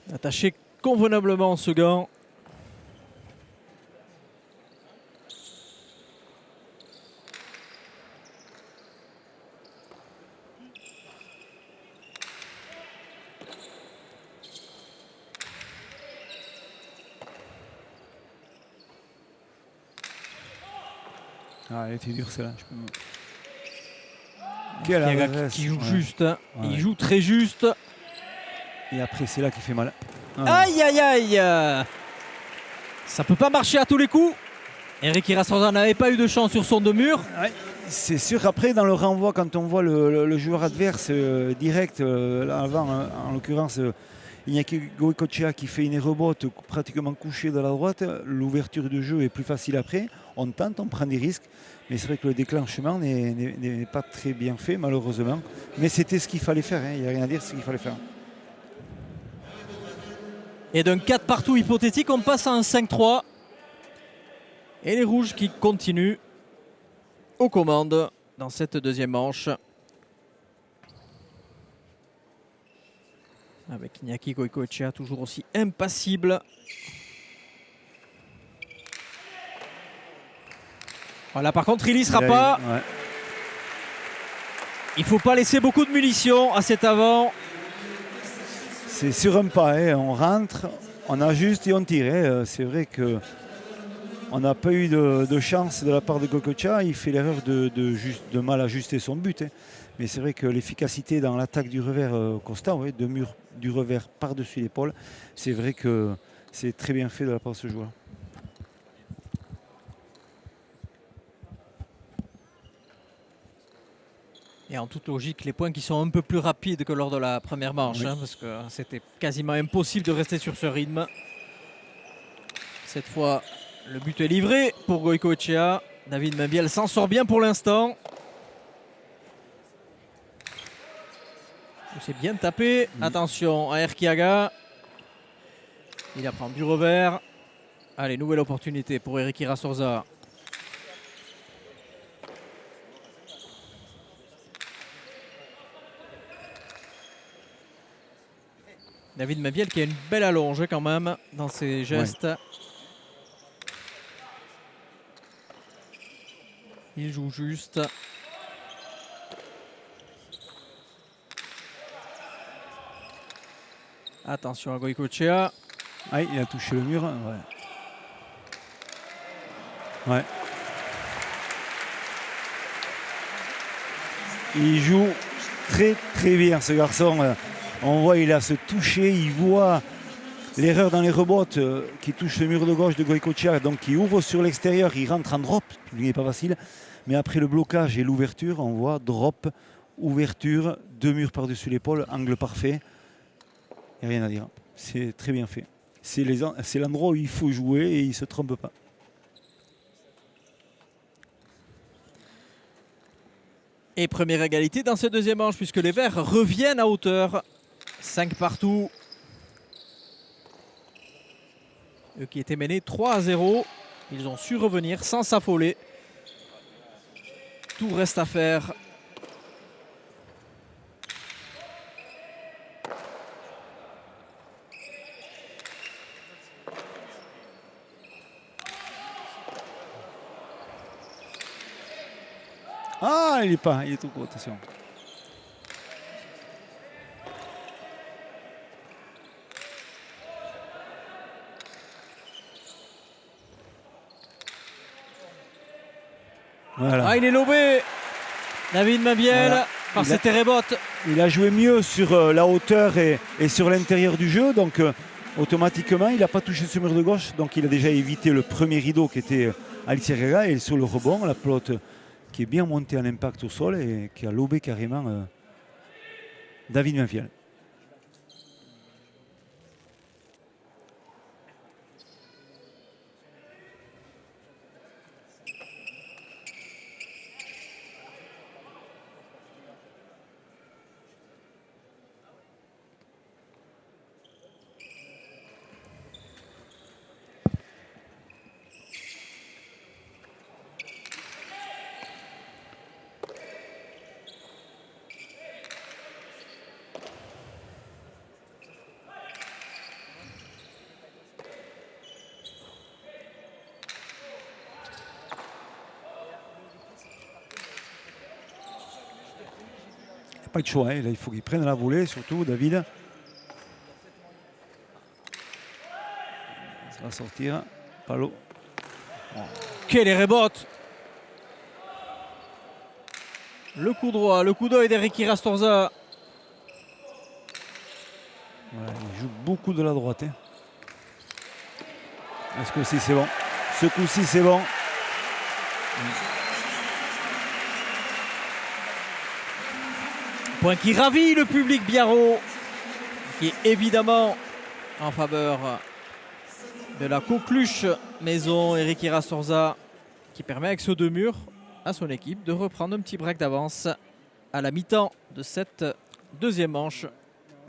d'attacher convenablement ce gant. Ah, elle était dure celle-là. Qui joue juste, il joue très juste. Et après, c'est là qu'il fait mal. Aïe aïe aïe. Ça peut pas marcher à tous les coups. Eric Irastorza n'avait pas eu de chance sur son deux-murs. C'est sûr qu'après, dans le renvoi, quand on voit le joueur adverse direct, avant, en l'occurrence, Iñaki Goicoechea qui fait une rebote pratiquement couchée de la droite, l'ouverture de jeu est plus facile après. On tente, on prend des risques, mais c'est vrai que le déclenchement n'est pas très bien fait, malheureusement. Mais c'était ce qu'il fallait faire, il n'y a rien à dire, c'est ce qu'il fallait faire. Et d'un 4 partout hypothétique, on passe à un 5-3. Et les Rouges qui continuent aux commandes dans cette deuxième manche. Avec Iñaki Goicoechea toujours aussi impassible. Voilà, par contre, il y sera pas. Il ne faut pas laisser beaucoup de munitions à cet avant. C'est sur un pas, on rentre, on ajuste et on tire. C'est vrai qu'on n'a pas eu de chance de la part de Goicoechea. Il fait l'erreur de mal ajuster son but. Mais c'est vrai que l'efficacité dans l'attaque du revers constant, ouais, de mur du revers par-dessus l'épaule, c'est vrai que c'est très bien fait de la part de ce joueur. Et en toute logique, les points qui sont un peu plus rapides que lors de la première manche, Oui. parce que c'était quasiment impossible de rester sur ce rythme. Cette fois, le but est livré pour Goicoechea. David Mabiel s'en sort bien pour l'instant. C'est bien tapé. Attention à Erkiaga. Il apprend du revers. Allez, nouvelle opportunité pour Eric Irasorza. David Mabiel qui a une belle allonge quand même dans ses gestes. Ouais. Il joue juste. Attention à Goicoechea. Ah, il a touché le mur. Ouais. Il joue très très bien ce garçon. On voit il a ce toucher, il voit l'erreur dans les rebottes qui touche le mur de gauche de Goicoechea, donc il ouvre sur l'extérieur, il rentre en drop, lui n'est pas facile. Mais après le blocage et l'ouverture, on voit drop, ouverture, 2 murs par-dessus l'épaule, angle parfait. Il n'y a rien à dire. C'est très bien fait. C'est l'endroit où il faut jouer et il ne se trompe pas. Et première égalité dans ce deuxième manche puisque les Verts reviennent à hauteur. 5 partout. Eux qui étaient menés 3-0. Ils ont su revenir sans s'affoler. Tout reste à faire. Ah, il est tout court, attention. Voilà. Ah, il est lobé. David Mabiel Voilà. par ses terrebottes. Il a joué mieux sur la hauteur et sur l'intérieur du jeu. Donc automatiquement, il n'a pas touché ce mur de gauche. Donc il a déjà évité le premier rideau qui était Alicia Gaga. Et sur le rebond, la pelote qui est bien montée en impact au sol et qui a lobé carrément David Mabiel. Pas de choix, hein. Là, il faut qu'il prenne la volée, surtout David. Ça va sortir. Palo. Quelle rebotte. Le coup droit, le coup d'œil d'Eric Irastorza. Voilà, il joue beaucoup de la droite. Hein. Ce coup-ci, c'est bon. Ce coup-ci, c'est bon. Point qui ravit le public biarro, qui est évidemment en faveur de la coqueluche maison Eric Irastorza, qui permet avec ce 2 murs à son équipe de reprendre un petit break d'avance à la mi-temps de cette deuxième manche.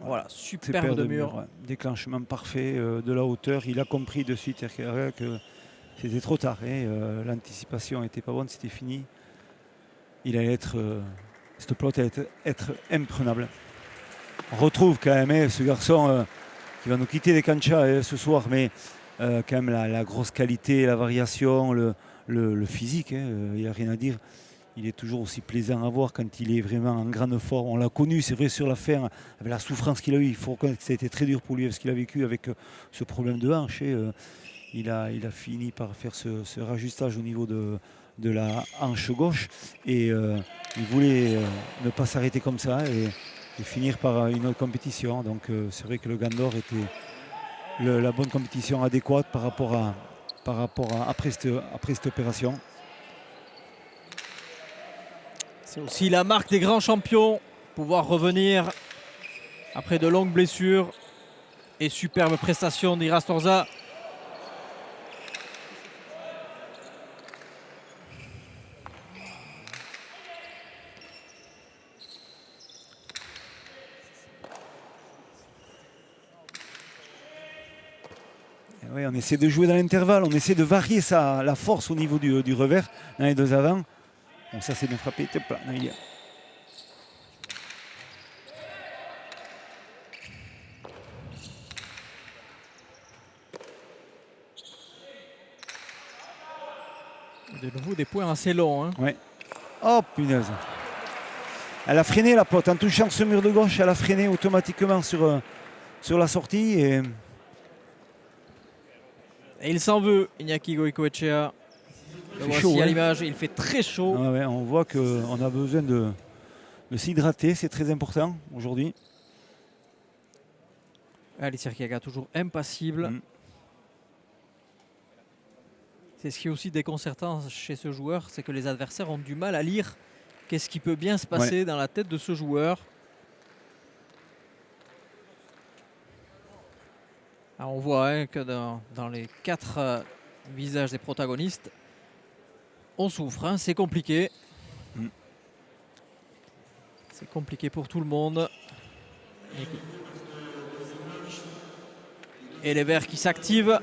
Voilà, superbe de mur. Ouais. Déclenchement parfait de la hauteur. Il a compris de suite que c'était trop tard. Hein. L'anticipation n'était pas bonne, c'était fini. Il allait être... cette pelote allait être imprenable. On retrouve quand même ce garçon qui va nous quitter des canchas ce soir, mais quand même la grosse qualité, la variation, le physique, il n'y a rien à dire. Il est toujours aussi plaisant à voir quand il est vraiment en grande forme. On l'a connu, c'est vrai, sur la fin, avec la souffrance qu'il a eue. Il faut reconnaître que ça a été très dur pour lui, avec ce qu'il a vécu avec ce problème de hanche. Il a fini par faire ce rajustage au niveau de de la hanche gauche. Et il voulait ne pas s'arrêter comme ça et finir par une autre compétition. Donc c'est vrai que le Gant d'Or était la bonne compétition adéquate par rapport à après cette opération. C'est aussi la marque des grands champions, pouvoir revenir après de longues blessures. Et superbe prestation d'Irastorza. Oui, on essaie de jouer dans l'intervalle, on essaie de varier la force au niveau du revers dans les deux avants. Bon, ça c'est bien frappé. Hop là, il y a. De nouveau des points assez longs. Hein. Ouais. Oh punaise. Elle a freiné la Plotte en touchant ce mur de gauche, elle a freiné automatiquement sur la sortie. Et il s'en veut, Iñaki Goicoechea. Le voici chaud, à hein. l'image, il fait très chaud. Ah ouais, on voit qu'on a besoin de s'hydrater, c'est très important aujourd'hui. Alicia Kiaga toujours impassible. C'est ce qui est aussi déconcertant chez ce joueur, c'est que les adversaires ont du mal à lire qu'est-ce qui peut bien se passer dans la tête de ce joueur. Alors on voit que dans les 4 visages des protagonistes, on souffre, hein, c'est compliqué. C'est compliqué pour tout le monde. Et les Verts qui s'activent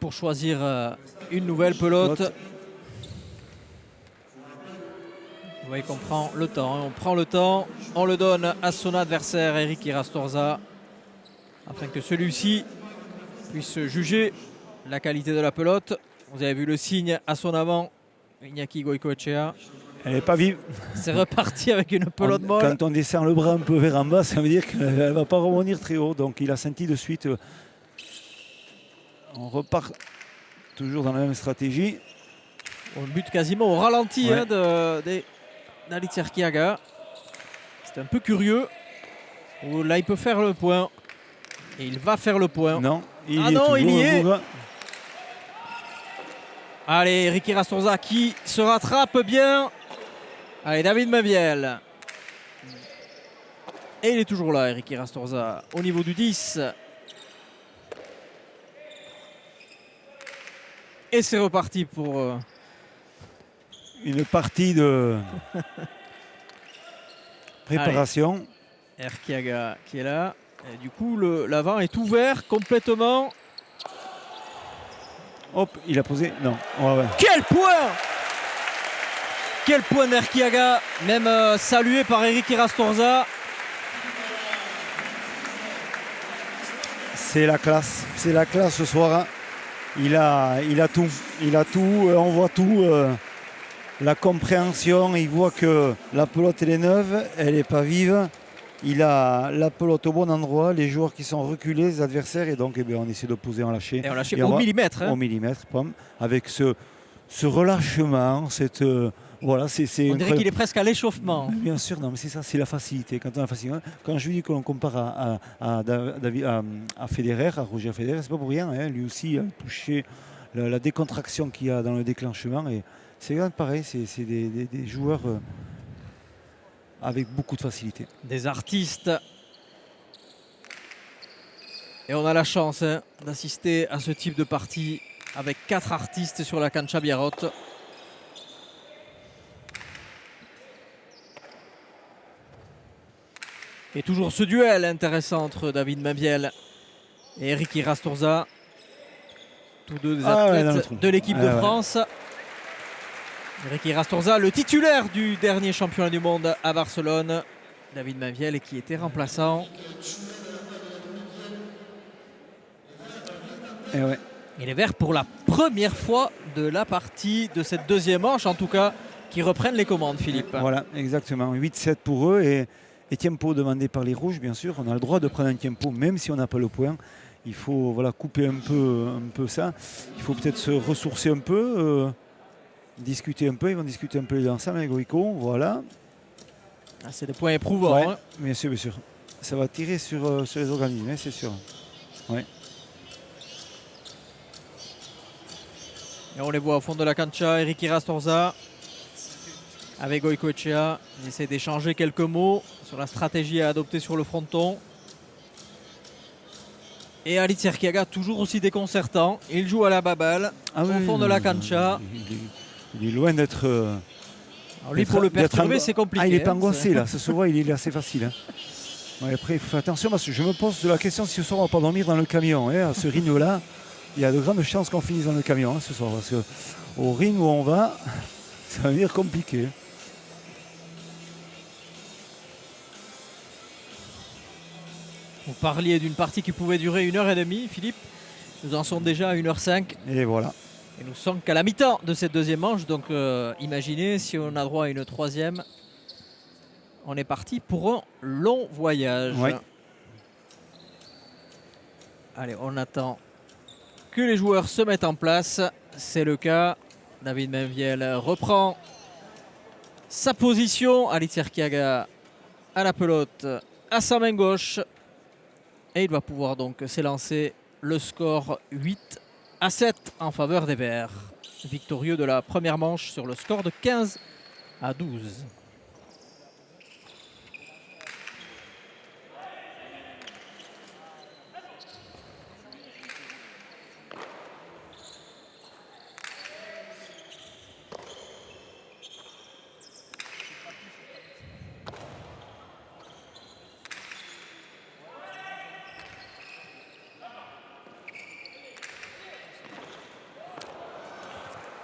pour choisir une nouvelle pelote. Vous voyez qu'on prend le temps. On prend le temps, on le donne à son adversaire, Eric Irastorza, afin que celui-ci puisse juger la qualité de la pelote. Vous avez vu le signe à son avant, Iñaki Goicoechea. Elle n'est pas vive. C'est reparti avec une pelote molle. Quand on descend le bras un peu vers en bas, ça veut dire qu'elle ne va pas rebondir très haut. Donc il a senti de suite. On repart toujours dans la même stratégie. On bute quasiment au ralenti d'Alicia Kiaga. C'est un peu curieux. Là, il peut faire le point. Et il va faire le point. Non, il y est. Bourg. Allez, Eric Irastorza qui se rattrape bien. Allez, David Mabiel. Et il est toujours là, Eric Irastorza, au niveau du 10. Et c'est reparti pour une partie de préparation. Erkiaga qui est là. Et du coup, l'avant est ouvert complètement. Hop, il a posé. Non. Ouais. Quel point! Quel point d'Erkiaga, même salué par Eric Irastorza. C'est la classe ce soir. Il a tout. On voit tout. La compréhension, il voit que la pelote elle est neuve, elle n'est pas vive. Il a la pelote au bon endroit, les joueurs qui sont reculés, les adversaires, et donc on essaie de poser en lâcher. Et on lâche au millimètre. Au millimètre, avec ce relâchement, voilà, on dirait qu'il est presque à l'échauffement. Bien sûr, non, mais c'est ça, c'est la facilité. Quand on a la facilité, quand je lui dis que l'on compare à Federer, à Roger Federer, c'est pas pour rien. Hein, lui aussi a touché la décontraction qu'il y a dans le déclenchement. Et c'est pareil, c'est des joueurs avec beaucoup de facilité. Des artistes. Et on a la chance d'assister à ce type de partie avec 4 artistes sur la Cancha Biarrot. Et toujours ce duel intéressant entre David Mabiel et Eric Irastorza. Tous deux des athlètes de l'équipe de France. Eric Irastorza, le titulaire du dernier championnat du monde à Barcelone. David Mabiel qui était remplaçant. Et les Verts pour la première fois de la partie de cette deuxième manche, en tout cas, qui reprennent les commandes, Philippe. Voilà, exactement. 8-7 pour eux et tempo demandé par les rouges, bien sûr. On a le droit de prendre un tempo, même si on n'a pas le point. Il faut couper un peu ça. Il faut peut-être se ressourcer un peu. discuter un peu. Ils vont discuter un peu les deux ensemble avec Goïco. Voilà. Ah, c'est des points éprouvants. Ouais, Hein. bien sûr, bien sûr. Ça va tirer sur les organismes, hein, c'est sûr. Ouais. Et on les voit au fond de la cancha, Eric Irastorza avec Goicoechea. Il essaie d'échanger quelques mots sur la stratégie à adopter sur le fronton. Et Ali Tsirkiaga, toujours aussi déconcertant. Il joue à la baballe au fond de la cancha. Il est loin d'être. Alors lui, pour le perturber, c'est compliqué. Ah, il n'est pas hein, angoissé là, ça se voit, il est assez facile. Hein. Ouais, après, il faut faire attention parce que je me pose la question si ce soir on ne va pas dormir dans le camion. Hein, à ce rythme-là, il y a de grandes chances qu'on finisse dans le camion hein, ce soir. Parce qu'au rythme où on va, ça va devenir compliqué. Vous parliez d'une partie qui pouvait durer 1h30, Philippe. Nous en sommes déjà à 1h05. Et voilà. Et nous sommes qu'à la mi-temps de cette deuxième manche. Donc imaginez si on a droit à une troisième. On est parti pour un long voyage. Ouais. Allez, on attend que les joueurs se mettent en place. C'est le cas. David Menviel reprend sa position. Ali Tsirkiaga à la pelote, à sa main gauche. Et il va pouvoir donc s'élancer. Le score 8-7 en faveur des Verts. Victorieux de la première manche sur le score de 15-12.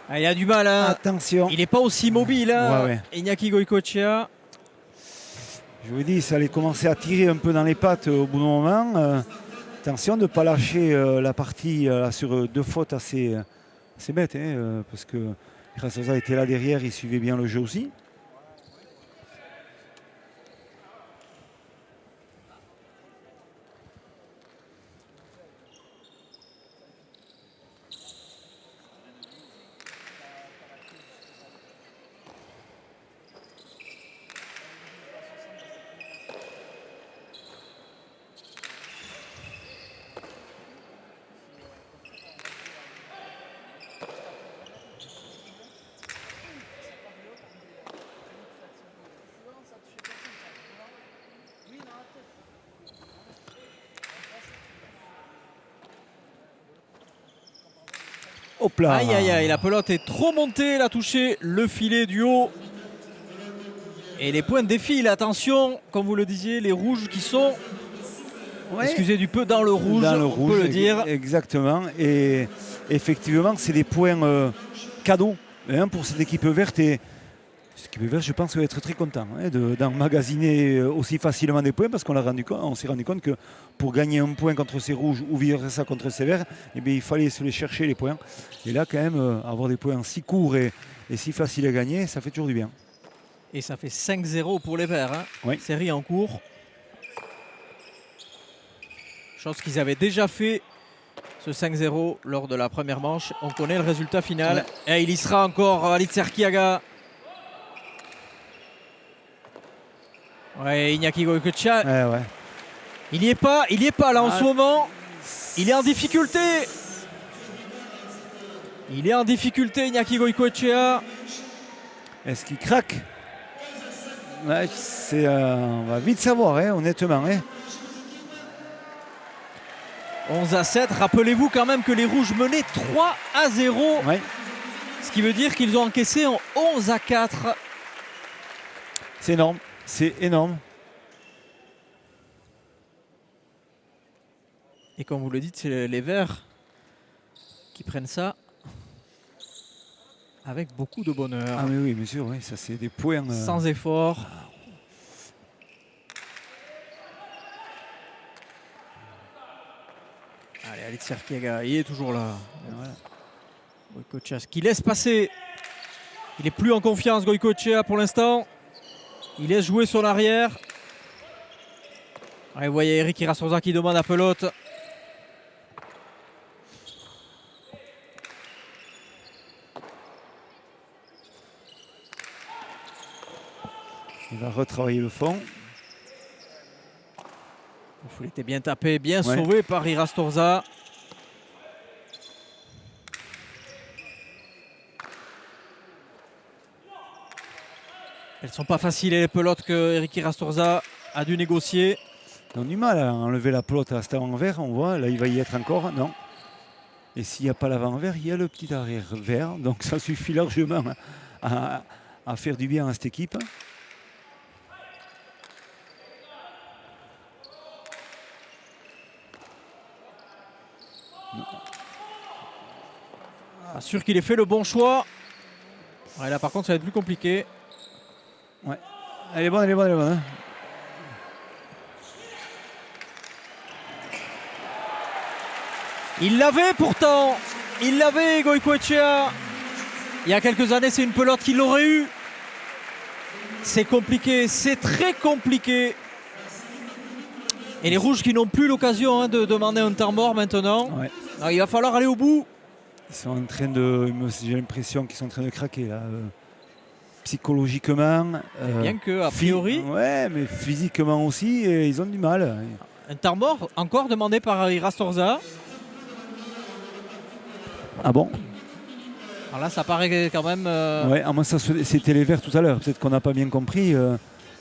Ah, il a du mal. Hein. Attention. Il n'est pas aussi mobile. Hein. Ouais. Iñaki Goicoechea. Je vous dis, ça allait commencer à tirer un peu dans les pattes au bout d'un moment. Attention de ne pas lâcher la partie sur 2 fautes assez bêtes. Hein, parce que Irasosa était là derrière, il suivait bien le jeu aussi. Hop là. Aïe aïe aïe, la pelote est trop montée, elle a touché le filet du haut. Et les points défilent, attention, comme vous le disiez, les rouges qui sont, excusez du peu, dans le rouge, on peut le dire. Exactement, et effectivement c'est des points cadeaux hein, pour cette équipe verte. Et cette équipe verte, je pense qu'elle va être très content hein, d'emmagasiner aussi facilement des points parce on s'est rendu compte que pour gagner un point contre ces rouges ou vice-versa contre ces verts, eh bien, il fallait se les chercher les points. Et là quand même, avoir des points si courts et si faciles à gagner, ça fait toujours du bien. Et ça fait 5-0 pour les Verts. Hein. Oui. Série en cours. Chose qu'ils avaient déjà fait, ce 5-0 lors de la première manche. On connaît le résultat final. Ouais. Et il y sera encore, Ali Tsirkiaga. Ouais, Iñaki Goicoechea. Ouais. Il n'y est pas là en ce moment. Il est en difficulté. Iñaki Goicoechea. Est-ce qu'il craque? Ouais, on va vite savoir, hein, honnêtement. Hein. 11-7. Rappelez-vous quand même que les Rouges menaient 3-0. Ouais. Ce qui veut dire qu'ils ont encaissé en 11-4. C'est énorme. C'est énorme. Et comme vous le dites, c'est les Verts qui prennent ça avec beaucoup de bonheur. Ah mais oui, bien sûr, oui, ça c'est des points. Sans effort. Allez, Ali Tsirkiaga, il est toujours là. Voilà. Goicoechea, qui laisse passer. Il n'est plus en confiance, Goicoechea, pour l'instant. Il laisse jouer son arrière. Allez, vous voyez Eric Irastorza qui demande la pelote. Il va retravailler le fond. Il était bien tapé, bien sauvé par Irastorza. Elles ne sont pas faciles les pelotes que Eric Irastorza a dû négocier. Ils ont du mal à enlever la pelote à cet avant-vert, on voit. Là, il va y être encore. Non. Et s'il n'y a pas l'avant-vert, il y a le petit arrière-vert. Donc ça suffit largement à faire du bien à cette équipe. Pas sûr qu'il ait fait le bon choix. Ouais, là par contre ça va être plus compliqué. Ouais. Elle est bonne, elle est bonne, elle est bonne. Hein. Il l'avait pourtant. Il l'avait, Goicoechea. Il y a quelques années, c'est une pelote qu'il aurait eu. C'est compliqué, c'est très compliqué. Et les rouges qui n'ont plus l'occasion de demander un temps mort maintenant. Ouais. Alors, il va falloir aller au bout. Ils sont en train de. J'ai l'impression qu'ils sont en train de craquer là. Psychologiquement. Bien que, a priori. Ouais, mais physiquement aussi, ils ont du mal. Un temps mort encore demandé par Irastorza. Ah bon? Alors là, ça paraît quand même. Ouais, à moins ça c'était les verts tout à l'heure. Peut-être qu'on n'a pas bien compris.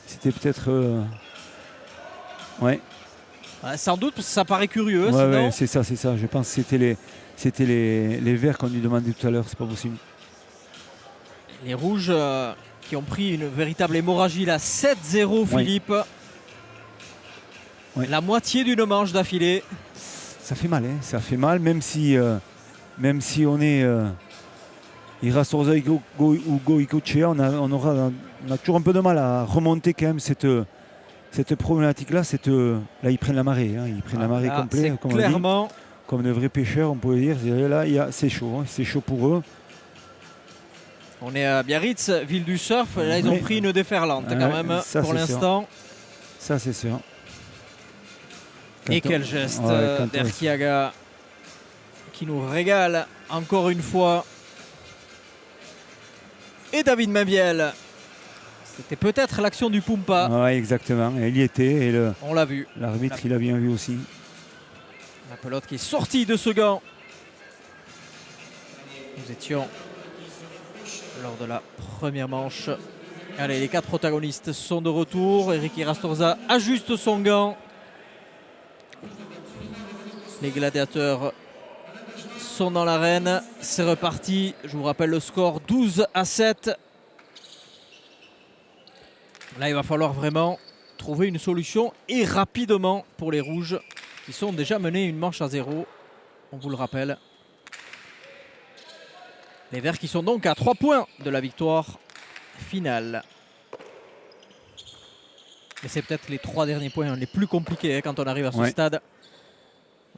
C'était peut-être. Ouais. Sans doute, parce que ça paraît curieux. Ouais, sinon... ouais, c'est ça. Je pense que c'était les verts qu'on lui demandait tout à l'heure. C'est pas possible. Les rouges qui ont pris une véritable hémorragie là. 7-0, Philippe. Ouais. La moitié d'une manche d'affilée. Ça fait mal, hein. Ça fait mal, même si on est Irastorza ou Goicoechea, on a toujours un peu de mal à remonter quand même cette problématique-là. Là, ils prennent la marée. Hein. Ils prennent la marée complète, comme clairement. on dit, comme de vrais pêcheurs, on pourrait dire. Là, c'est chaud. Hein. C'est chaud pour eux. On est à Biarritz, ville du surf. Là, ils ont pris une déferlante quand même pour l'instant. Ça, c'est sûr. Et quel geste d'Erquiaga qui nous régale encore une fois. Et David Mainviel. C'était peut-être l'action du Pumpa. Oui, exactement. Il y était. Et on l'a vu. L'arbitre, il a bien vu aussi. La pelote qui est sortie de ce gant. Nous étions lors de la première manche. Allez, les 4 protagonistes sont de retour. Eric Irastorza ajuste son gant. Les gladiateurs sont dans l'arène. C'est reparti. Je vous rappelle le score 12-7. Là, il va falloir vraiment trouver une solution et rapidement pour les rouges qui sont déjà menés une manche à 0. On vous le rappelle. Les verts qui sont donc à 3 points de la victoire finale. Et c'est peut-être les 3 derniers points les plus compliqués quand on arrive à ce stade.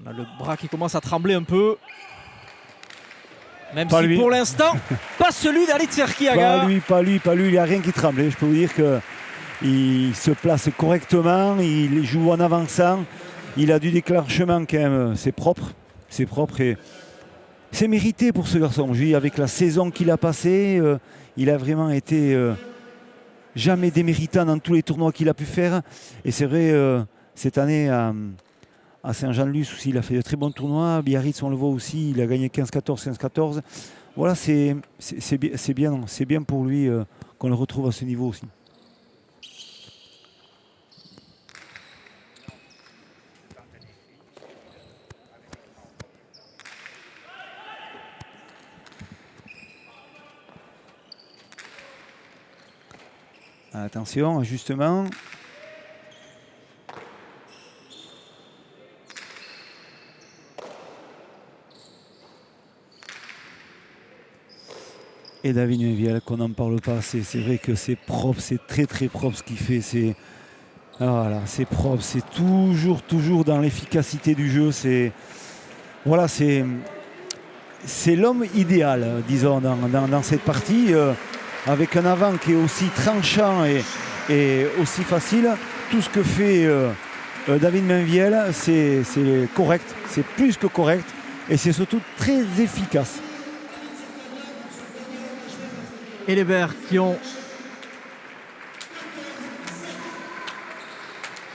On a le bras qui commence à trembler un peu. Même pas si lui. Pour l'instant, pas celui d'Alitz Erquiaga. Pas lui. Il n'y a rien qui tremble. Je peux vous dire qu'il se place correctement. Il joue en avançant. Il a du déclenchement quand même. C'est propre. Et c'est mérité pour ce garçon. Avec la saison qu'il a passée, il a vraiment été jamais déméritant dans tous les tournois qu'il a pu faire. Et c'est vrai, cette année à Saint-Jean-de-Luz aussi, il a fait de très bons tournois. À Biarritz, on le voit aussi, il a gagné 15-14, 15-14. Voilà, c'est bien pour lui qu'on le retrouve à ce niveau aussi. Attention, ajustement. Et David Mainviel, qu'on n'en parle pas, c'est vrai que c'est propre, c'est très propre ce qu'il fait. C'est propre, c'est toujours dans l'efficacité du jeu. C'est l'homme idéal, disons, dans cette partie. Avec un avant qui est aussi tranchant et aussi facile. Tout ce que fait David Mainviel, c'est correct, c'est plus que correct et c'est surtout très efficace. Et les verts qui ont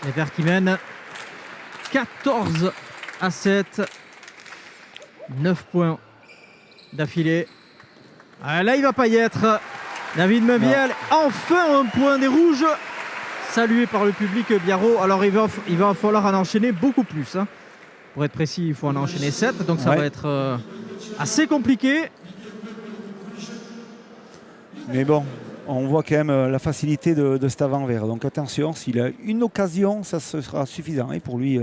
Les Verts qui mènent 14-7. 9 points d'affilée. Ah, là, il ne va pas y être. David Meviel, enfin un point des Rouges. Salué par le public Biarro. Alors, il va falloir en enchaîner beaucoup plus. Hein. Pour être précis, il faut en enchaîner 7. Donc, ça va être assez compliqué. Mais bon, on voit quand même la facilité de cet avant-vert. Donc attention, s'il a une occasion, ça sera suffisant pour lui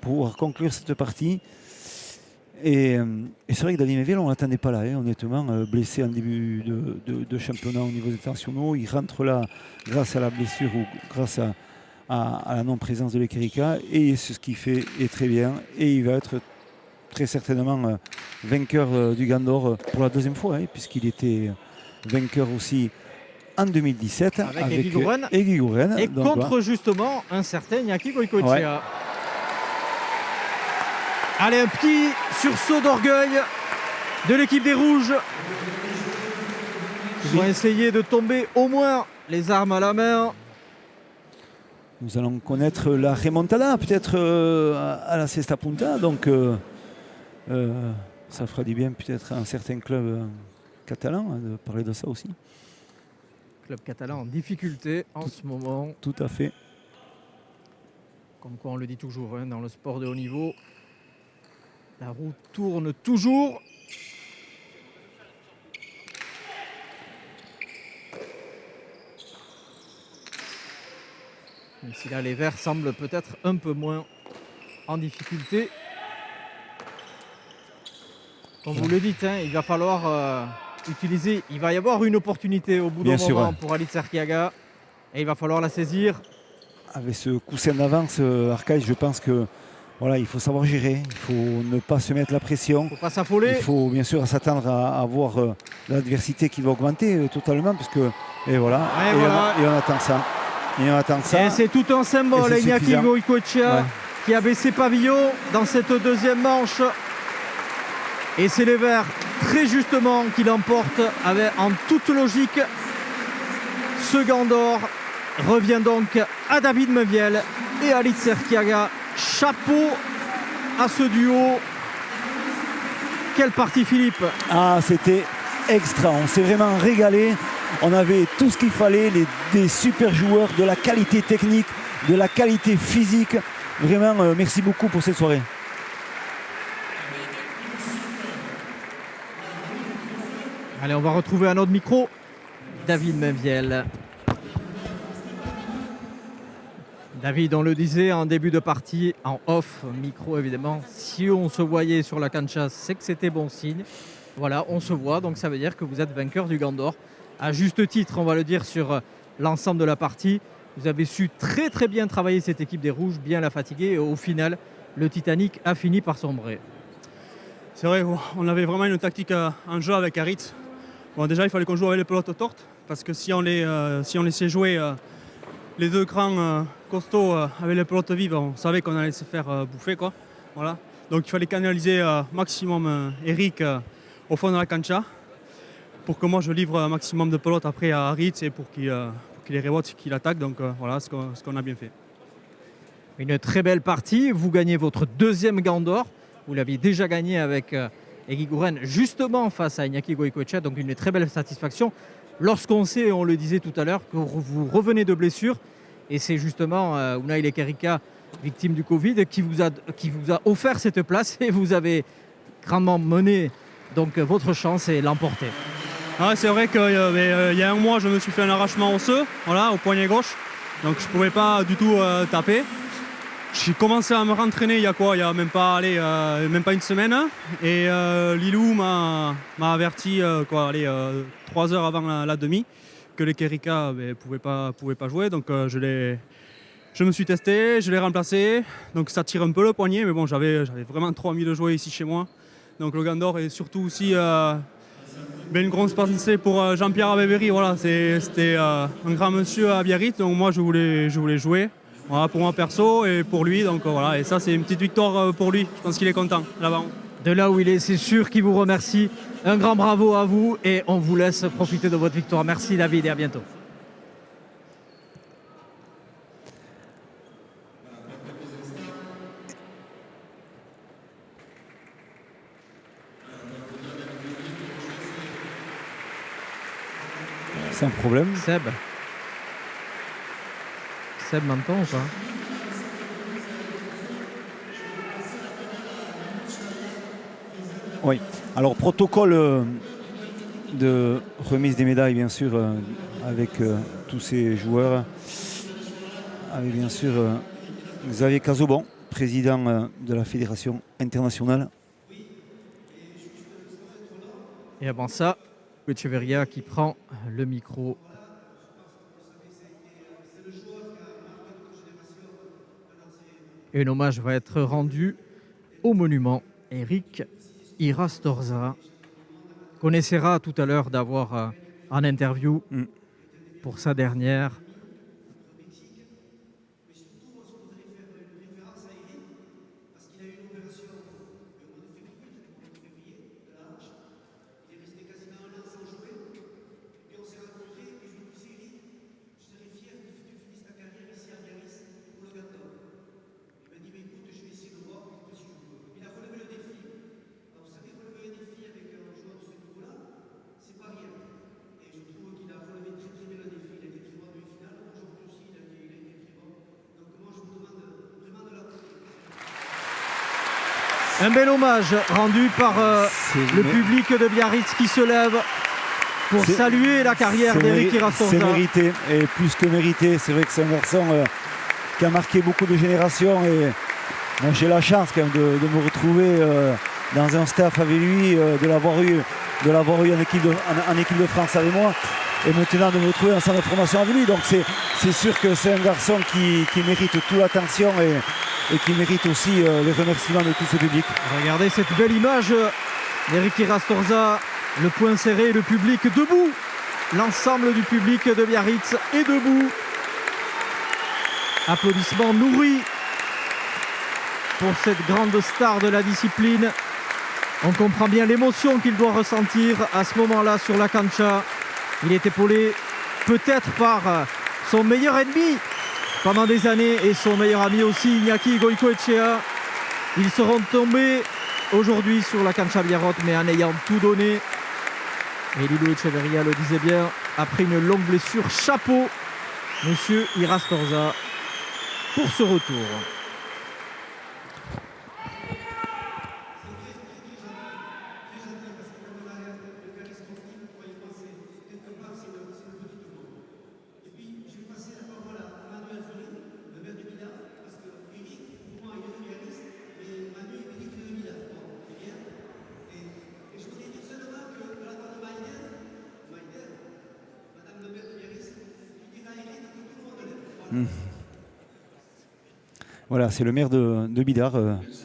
pour conclure cette partie. Et c'est vrai que David Meviel, on ne l'attendait pas là, honnêtement, blessé en début de championnat au niveau internationaux. Il rentre là grâce à la blessure ou grâce à la non-présence de l'Ekerika. Et c'est ce qu'il fait est très bien. Et il va être très certainement vainqueur du Gandor pour la deuxième fois, puisqu'il était vainqueur aussi en 2017 avec Egui Gouren. Et donc, contre justement un certain Iñaki Goicoechea. Ouais. Allez, un petit sursaut d'orgueil de l'équipe des Rouges. Ils vont essayer de tomber au moins les armes à la main. Nous allons connaître la remontada peut-être à la Cesta Punta. Donc ça fera du bien peut-être à un certain club catalan de parler de ça aussi. Club catalan en difficulté en ce moment. Tout à fait. Comme quoi on le dit toujours, dans le sport de haut niveau, la roue tourne toujours. Même si là les Verts semblent peut-être un peu moins en difficulté. Comme vous le dites, il va falloir utiliser, il va y avoir une opportunité au bout d'un moment pour Alit Serkiaga et il va falloir la saisir. Avec ce coussin d'avance, Arcaï, je pense que voilà, il faut savoir gérer, il faut ne pas se mettre la pression. Il ne faut pas s'affoler. Il faut bien sûr s'attendre à voir l'adversité qui va augmenter totalement, parce que et on attend ça. Et on attend ça. Et c'est tout un symbole, Iñaki Goicoechea qui a baissé pavillon dans cette deuxième manche. Et c'est les Verts très justement qui l'emportent en toute logique. Ce Gandor revient donc à David Meviel et à Alit Serkiaga. Chapeau à ce duo. Quelle partie, Philippe! Ah, c'était extra. On s'est vraiment régalé. On avait tout ce qu'il fallait, des super joueurs, de la qualité technique, de la qualité physique. Vraiment, merci beaucoup pour cette soirée. Allez, on va retrouver un autre micro. David Meviel. David, on le disait en début de partie, en off, micro évidemment, si on se voyait sur la cancha, c'est que c'était bon signe. Voilà, on se voit, donc ça veut dire que vous êtes vainqueur du Gandor. À juste titre, on va le dire sur l'ensemble de la partie. Vous avez su très très bien travailler cette équipe des Rouges, bien la fatiguer. Et au final, le Titanic a fini par sombrer. C'est vrai, on avait vraiment une tactique en jeu avec Aritz. Bon, déjà, il fallait qu'on joue avec les pelotes tortes, parce que si on laissait jouer les deux grands costauds avec les pelotes vives, on savait qu'on allait se faire bouffer, quoi. Voilà. Donc il fallait canaliser maximum Eric au fond de la cancha, pour que moi je livre un maximum de pelotes après à Aritz et pour qu'il les rebote, qu'il attaque. Donc voilà ce qu'on a bien fait. Une très belle partie. Vous gagnez votre deuxième Gandor. Vous l'aviez déjà gagné avec Egui Gouren, justement face à Iñaki Goicoechea. Donc une très belle satisfaction. Lorsqu'on sait, on le disait tout à l'heure, que vous revenez de blessure. Et c'est justement Unai Lekerika, victime du Covid, qui vous a offert cette place. Et vous avez grandement mené donc, votre chance et l'emporté. Ah, c'est vrai qu'il y a un mois, je me suis fait un arrachement osseux, voilà, au poignet gauche. Donc je ne pouvais pas du tout taper. J'ai commencé à me rentraîner il y a même pas une semaine. Et Lilou m'a averti 3 heures avant la demi que l'Ekerika ne pouvait pas jouer. Donc je me suis testé, je l'ai remplacé. Donc ça tire un peu le poignet, mais bon, j'avais vraiment trop envie de jouer ici chez moi. Donc le Gandor est surtout aussi une grosse pensée pour Jean-Pierre Abébéry. Voilà, c'était un grand monsieur à Biarritz, donc moi je voulais jouer. Voilà, pour moi perso et pour lui, donc voilà, et ça c'est une petite victoire pour lui, je pense qu'il est content là-bas. De là où il est, c'est sûr qu'il vous remercie. Un grand bravo à vous et on vous laisse profiter de votre victoire. Merci David et à bientôt. Sans problème. Seb m'entend ou pas? Oui. Alors, protocole de remise des médailles, bien sûr, avec tous ces joueurs. Avec bien sûr Xavier Cazobon, président de la Fédération internationale. Et avant ça, Echeverria qui prend le micro. Et un hommage va être rendu au monument Eric Irastorza, qu'on essaiera tout à l'heure d'avoir en interview pour sa dernière. Un bel hommage rendu par le public de Biarritz qui se lève pour saluer la carrière d'Eric Irastorza. C'est mérité, et plus que mérité. C'est vrai que c'est un garçon qui a marqué beaucoup de générations. Et moi, j'ai la chance quand même de me retrouver dans un staff avec lui, de l'avoir eu en équipe de France avec moi. Et maintenant de me retrouver en centre de formation avec lui. Donc c'est sûr que c'est un garçon qui mérite toute l'attention et qui mérite aussi les remerciements de tout ce public. Regardez cette belle image d'Eric Irastorza, le poing serré, le public debout. L'ensemble du public de Biarritz est debout. Applaudissements nourris pour cette grande star de la discipline. On comprend bien l'émotion qu'il doit ressentir à ce moment-là sur la cancha. Il est épaulé peut-être par son meilleur ennemi pendant des années et son meilleur ami aussi, Iñaki Goicoechea. Ils seront tombés aujourd'hui sur la cancha Biarrot, mais en ayant tout donné. Et Lilo Echeverria le disait bien, après une longue blessure, chapeau, monsieur Irastorza, pour ce retour. Voilà, c'est le maire de Bidart,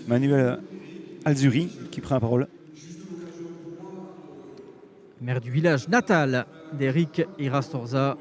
Manuel Alzuri, qui prend la parole. Maire du village natal d'Eric Irastorza.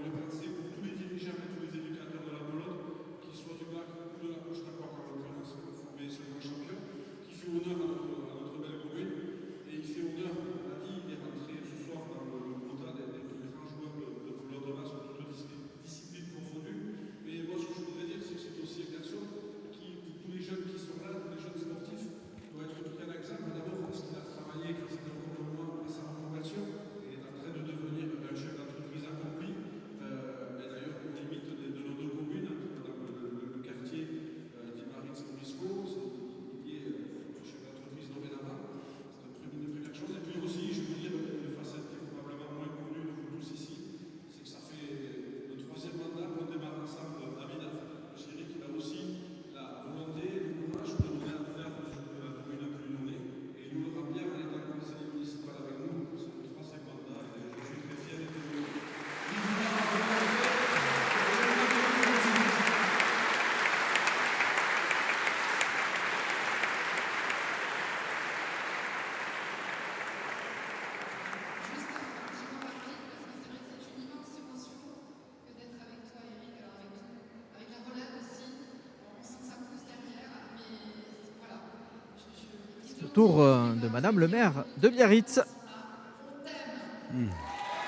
Tour de Madame le maire de Biarritz.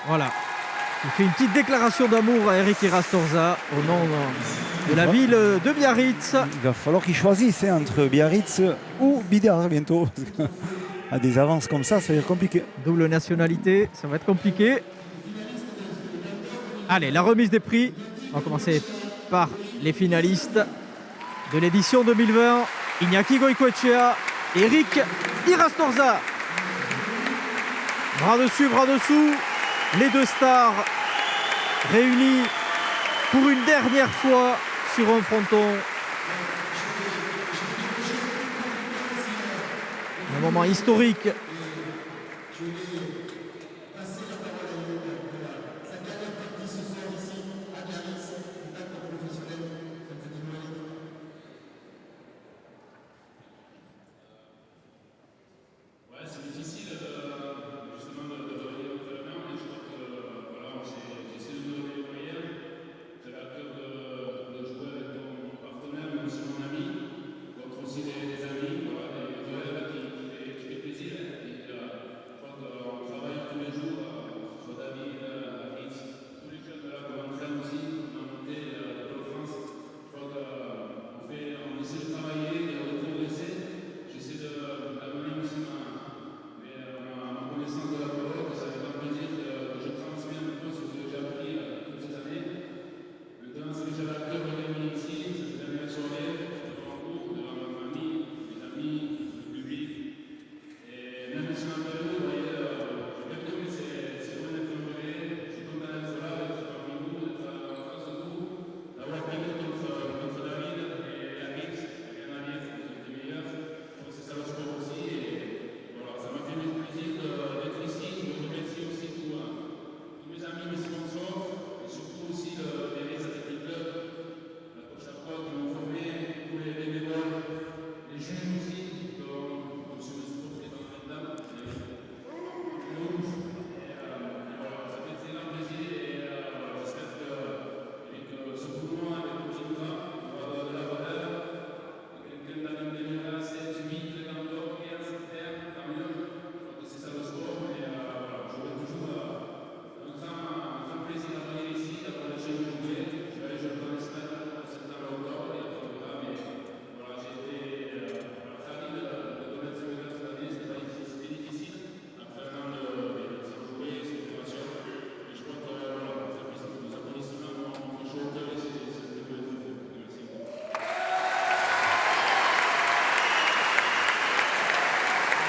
Voilà. Il fait une petite déclaration d'amour à Eric Irastorza au nom de la ville de Biarritz. Il va falloir qu'il choisisse entre Biarritz ou Bidart bientôt. À des avances comme ça va être compliqué. Double nationalité, ça va être compliqué. Allez, la remise des prix. On va commencer par les finalistes de l'édition 2020. Iñaki Goicoechea, Eric Irastorza. Bras dessus, bras dessous. Les deux stars réunis pour une dernière fois sur un fronton. Un moment historique.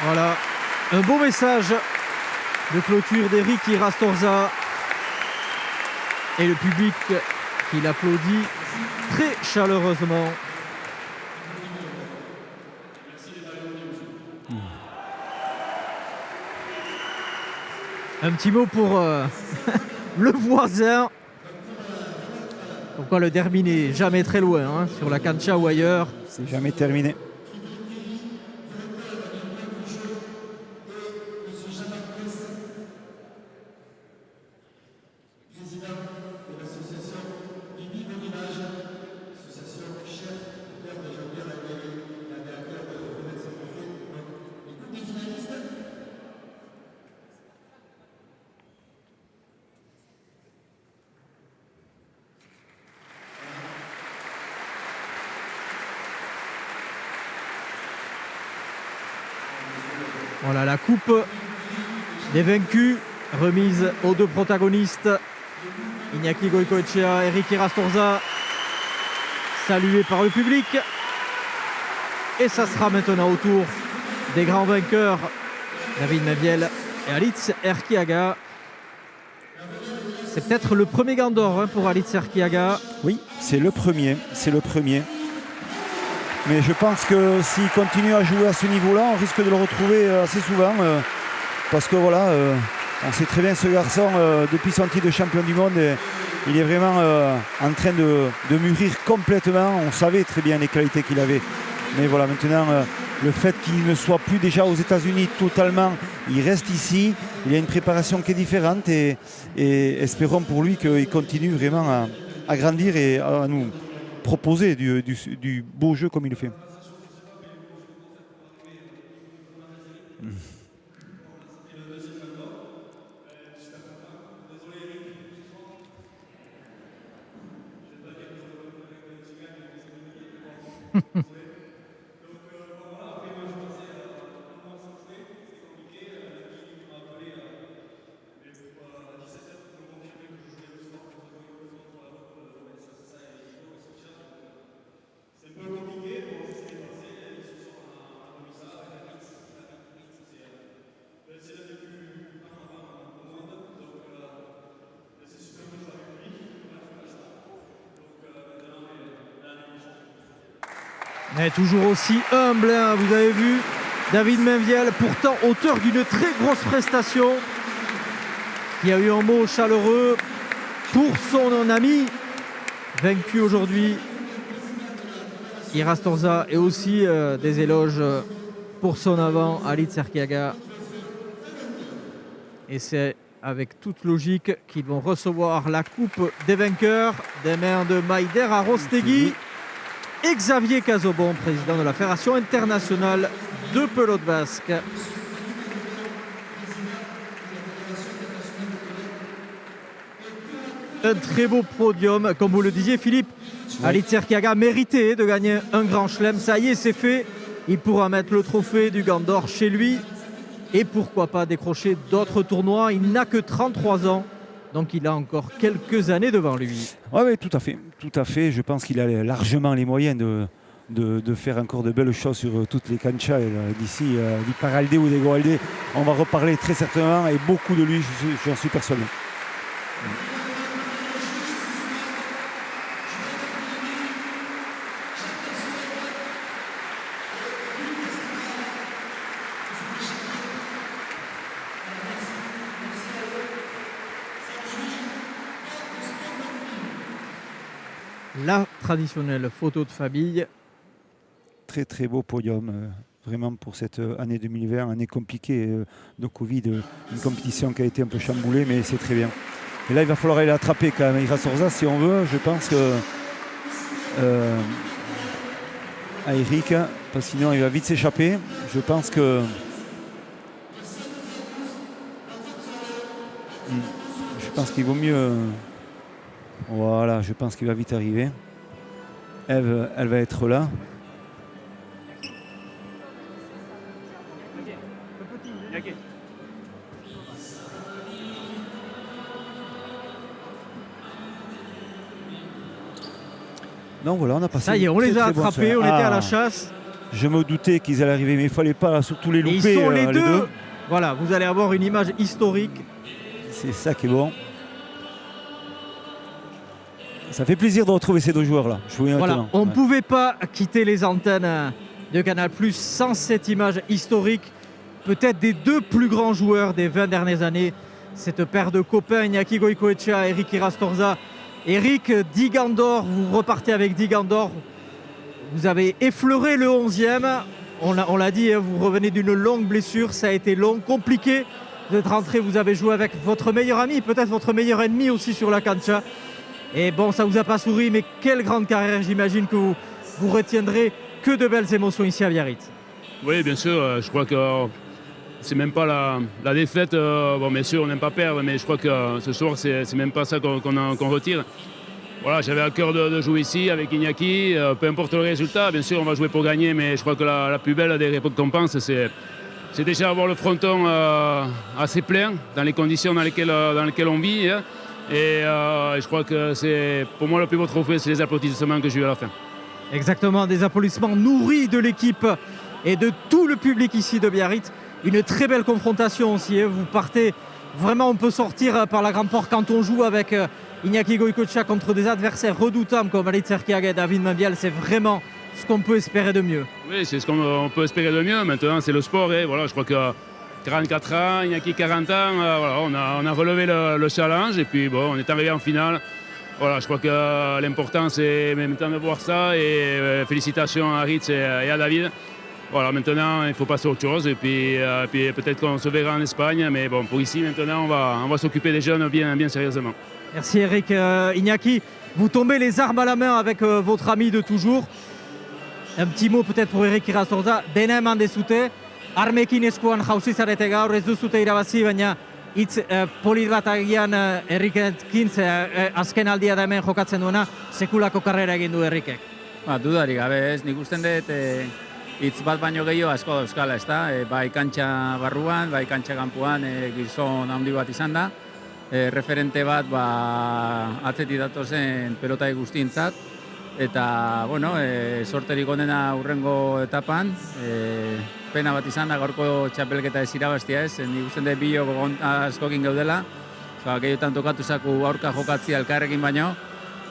Voilà, un beau message de clôture d'Eric Irastorza et le public qui l'applaudit très chaleureusement. Un petit mot pour le voisin. Pourquoi le derby n'est jamais très loin, hein, sur la cancha ou ailleurs. C'est jamais terminé. Voilà la coupe des vaincus, remise aux deux protagonistes. Iñaki Goicoechea, Eric Irastorza, salué par le public. Et ça sera maintenant au tour des grands vainqueurs, David Meviel et Alitz Erkiaga. C'est peut-être le premier gant d'or, hein, pour Alitz Erkiaga. Oui, c'est le premier. Mais je pense que s'il continue à jouer à ce niveau-là, on risque de le retrouver assez souvent. Parce que voilà, on sait très bien ce garçon, depuis son titre de champion du monde, il est vraiment en train de mûrir complètement. On savait très bien les qualités qu'il avait. Mais voilà, maintenant, le fait qu'il ne soit plus déjà aux États-Unis totalement, il reste ici. Il y a une préparation qui est différente et espérons pour lui qu'il continue vraiment à grandir et à nous proposer du beau jeu comme il le fait. Mais toujours aussi humble, hein, vous avez vu, David Mainviel, pourtant auteur d'une très grosse prestation, qui a eu un mot chaleureux pour son ami, vaincu aujourd'hui. Iras Torza, et aussi des éloges pour son avant, Halit Serkiaga. Et c'est avec toute logique qu'ils vont recevoir la coupe des vainqueurs des mains de Maïder Arostegui et Xavier Cazobon, président de la Fédération internationale de pelote basque. Un très beau podium, comme vous le disiez Philippe. Halit Serkiaga méritait de gagner un grand chelem, ça y est, c'est fait. Il pourra mettre le trophée du Gant d'Or chez lui et pourquoi pas décrocher d'autres tournois. Il n'a que 33 ans, donc il a encore quelques années devant lui. Oui, tout à fait. Je pense qu'il a largement les moyens de faire encore de belles choses sur toutes les canchas d'ici, du Paraldé ou des Goaldé. On va reparler très certainement et beaucoup de lui, j'en suis persuadé. La traditionnelle photo de famille. Très très beau podium, vraiment pour cette année 2020, année compliquée de Covid, une compétition qui a été un peu chamboulée, mais c'est très bien. Et là, il va falloir aller attraper quand même Iras Torza si on veut. Je pense que à Eric, parce que sinon il va vite s'échapper. Je pense que qu'il vaut mieux. Voilà, je pense qu'il va vite arriver. Eve, elle va être là. Donc voilà, on a passé. Ça y est, on les a attrapés, on était à la chasse. Je me doutais qu'ils allaient arriver, mais il ne fallait pas surtout les louper. Et ils sont les deux. Voilà, vous allez avoir une image historique. C'est ça qui est bon. Ça fait plaisir de retrouver ces deux joueurs-là. Voilà, on ne pouvait pas quitter les antennes de Canal+ sans cette image historique, peut-être des deux plus grands joueurs des 20 dernières années. Cette paire de copains, Iñaki Goicoechea, Eric Iras Torza. Eric, 10 Gants d'Or, vous repartez avec 10 Gants d'Or. Vous avez effleuré le 11e. On l'a dit, vous revenez d'une longue blessure. Ça a été long, compliqué d'être rentré. Vous avez joué avec votre meilleur ami, peut-être votre meilleur ennemi aussi sur la cancha. Et bon, ça ne vous a pas souri, mais quelle grande carrière. J'imagine que vous retiendrez que de belles émotions ici à Biarritz. Oui, bien sûr. Je crois que c'est même pas la défaite. Bon, bien sûr, on n'aime pas perdre, mais je crois que ce soir, c'est même pas ça qu'on retire. Voilà, j'avais à cœur de jouer ici avec Iñaki. Peu importe le résultat, bien sûr, on va jouer pour gagner, mais je crois que la plus belle des récompenses, c'est déjà avoir le fronton assez plein dans les conditions dans lesquelles on vit. Hein. Et je crois que c'est pour moi le plus beau trophée, c'est les applaudissements que j'ai eu à la fin. Exactement, des applaudissements nourris de l'équipe et de tout le public ici de Biarritz. Une très belle confrontation aussi. Vous partez, vraiment on peut sortir par la grande porte quand on joue avec Iñaki Goicoechea contre des adversaires redoutables comme Halit Serkiaga et David Mainviel. C'est vraiment ce qu'on peut espérer de mieux. Oui, c'est ce qu'on peut espérer de mieux. Maintenant, c'est le sport. Et voilà, je crois que 44 ans, Iñaki 40 ans, voilà, on a relevé le challenge et puis bon, on est arrivé en finale. Voilà, je crois que l'important c'est maintenant de voir ça et félicitations à Halit et à David. Voilà, maintenant il faut passer à autre chose et puis peut-être qu'on se verra en Espagne, mais bon, pour ici maintenant on va s'occuper des jeunes bien sérieusement. Merci Eric. Iñaki, vous tombez les armes à la main avec votre ami de toujours. Un petit mot peut-être pour Eric Iras Torza. Dena eman dezute, armekin eskuan jauzi zarete gaur, ez duzute irabazi, baina hitz polit bat agian Erikekin, azken aldia da hemen jokatzen duena, sekulako karrera egin du Erikek. Dudarik gabe ez, nik usten dut hitz bat baino gehiago asko dauzkala, ez da? Bai kantxa barruan, bai kantxa kanpoan gizon handi bat izan da. Referente bat atzetik datozen pelotai guztientzat. Eta, bueno, sorterik onena hurrengo etapan. Pena bat izan da, gaurko txapelketa ez irabaztia ez. Nik usten dut bilo askokin gaudela. Gehiotan tokatu zaku aurka jokatzia elkarrekin baino.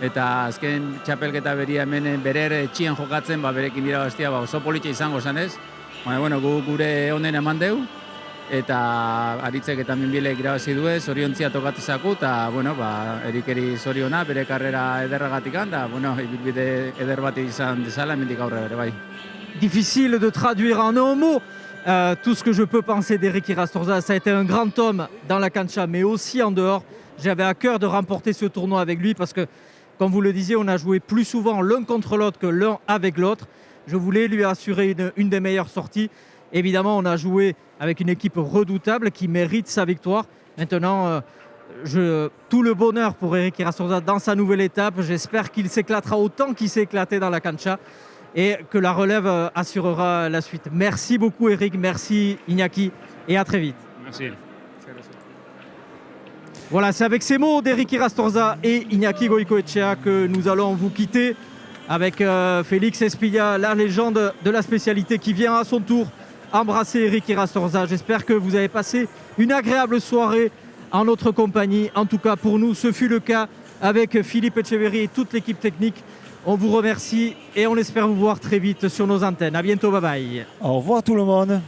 eta azken txapelketa beria hemen bere etxien jokatzen, berekin irabaztia oso politxe izango zanez. Baina, bueno, gure onen eman deu, eta Aritzek eta Minbilek irabazi duez, zoriontzia tokatzezaku, eta, bueno, Erikeri zoriona, bere karrera ederragatik da, bueno, ibilbide eder bat izan dezala, hemendik aurrera ere bai. Difficile de traduire en un mot tout ce que je peux penser d'Eric Irastorza. Ça a été un grand homme dans la cancha, mais aussi en dehors. J'avais à cœur de remporter ce tournoi avec lui parce que, comme vous le disiez, on a joué plus souvent l'un contre l'autre que l'un avec l'autre. Je voulais lui assurer une des meilleures sorties. Évidemment, on a joué avec une équipe redoutable qui mérite sa victoire. Maintenant, tout le bonheur pour Eric Irastorza dans sa nouvelle étape. J'espère qu'il s'éclatera autant qu'il s'est éclaté dans la cancha et que la relève assurera la suite. Merci beaucoup Eric, merci Iñaki et à très vite. Merci. Voilà, c'est avec ces mots d'Eric Irastorza et Iñaki Goicoechea que nous allons vous quitter avec Félix Espilla, la légende de la spécialité qui vient à son tour embrasser Eric Irastorza. J'espère que vous avez passé une agréable soirée en notre compagnie. En tout cas, pour nous, ce fut le cas avec Philippe Etcheverry et toute l'équipe technique. On vous remercie et on espère vous voir très vite sur nos antennes. À bientôt, bye bye. Au revoir tout le monde.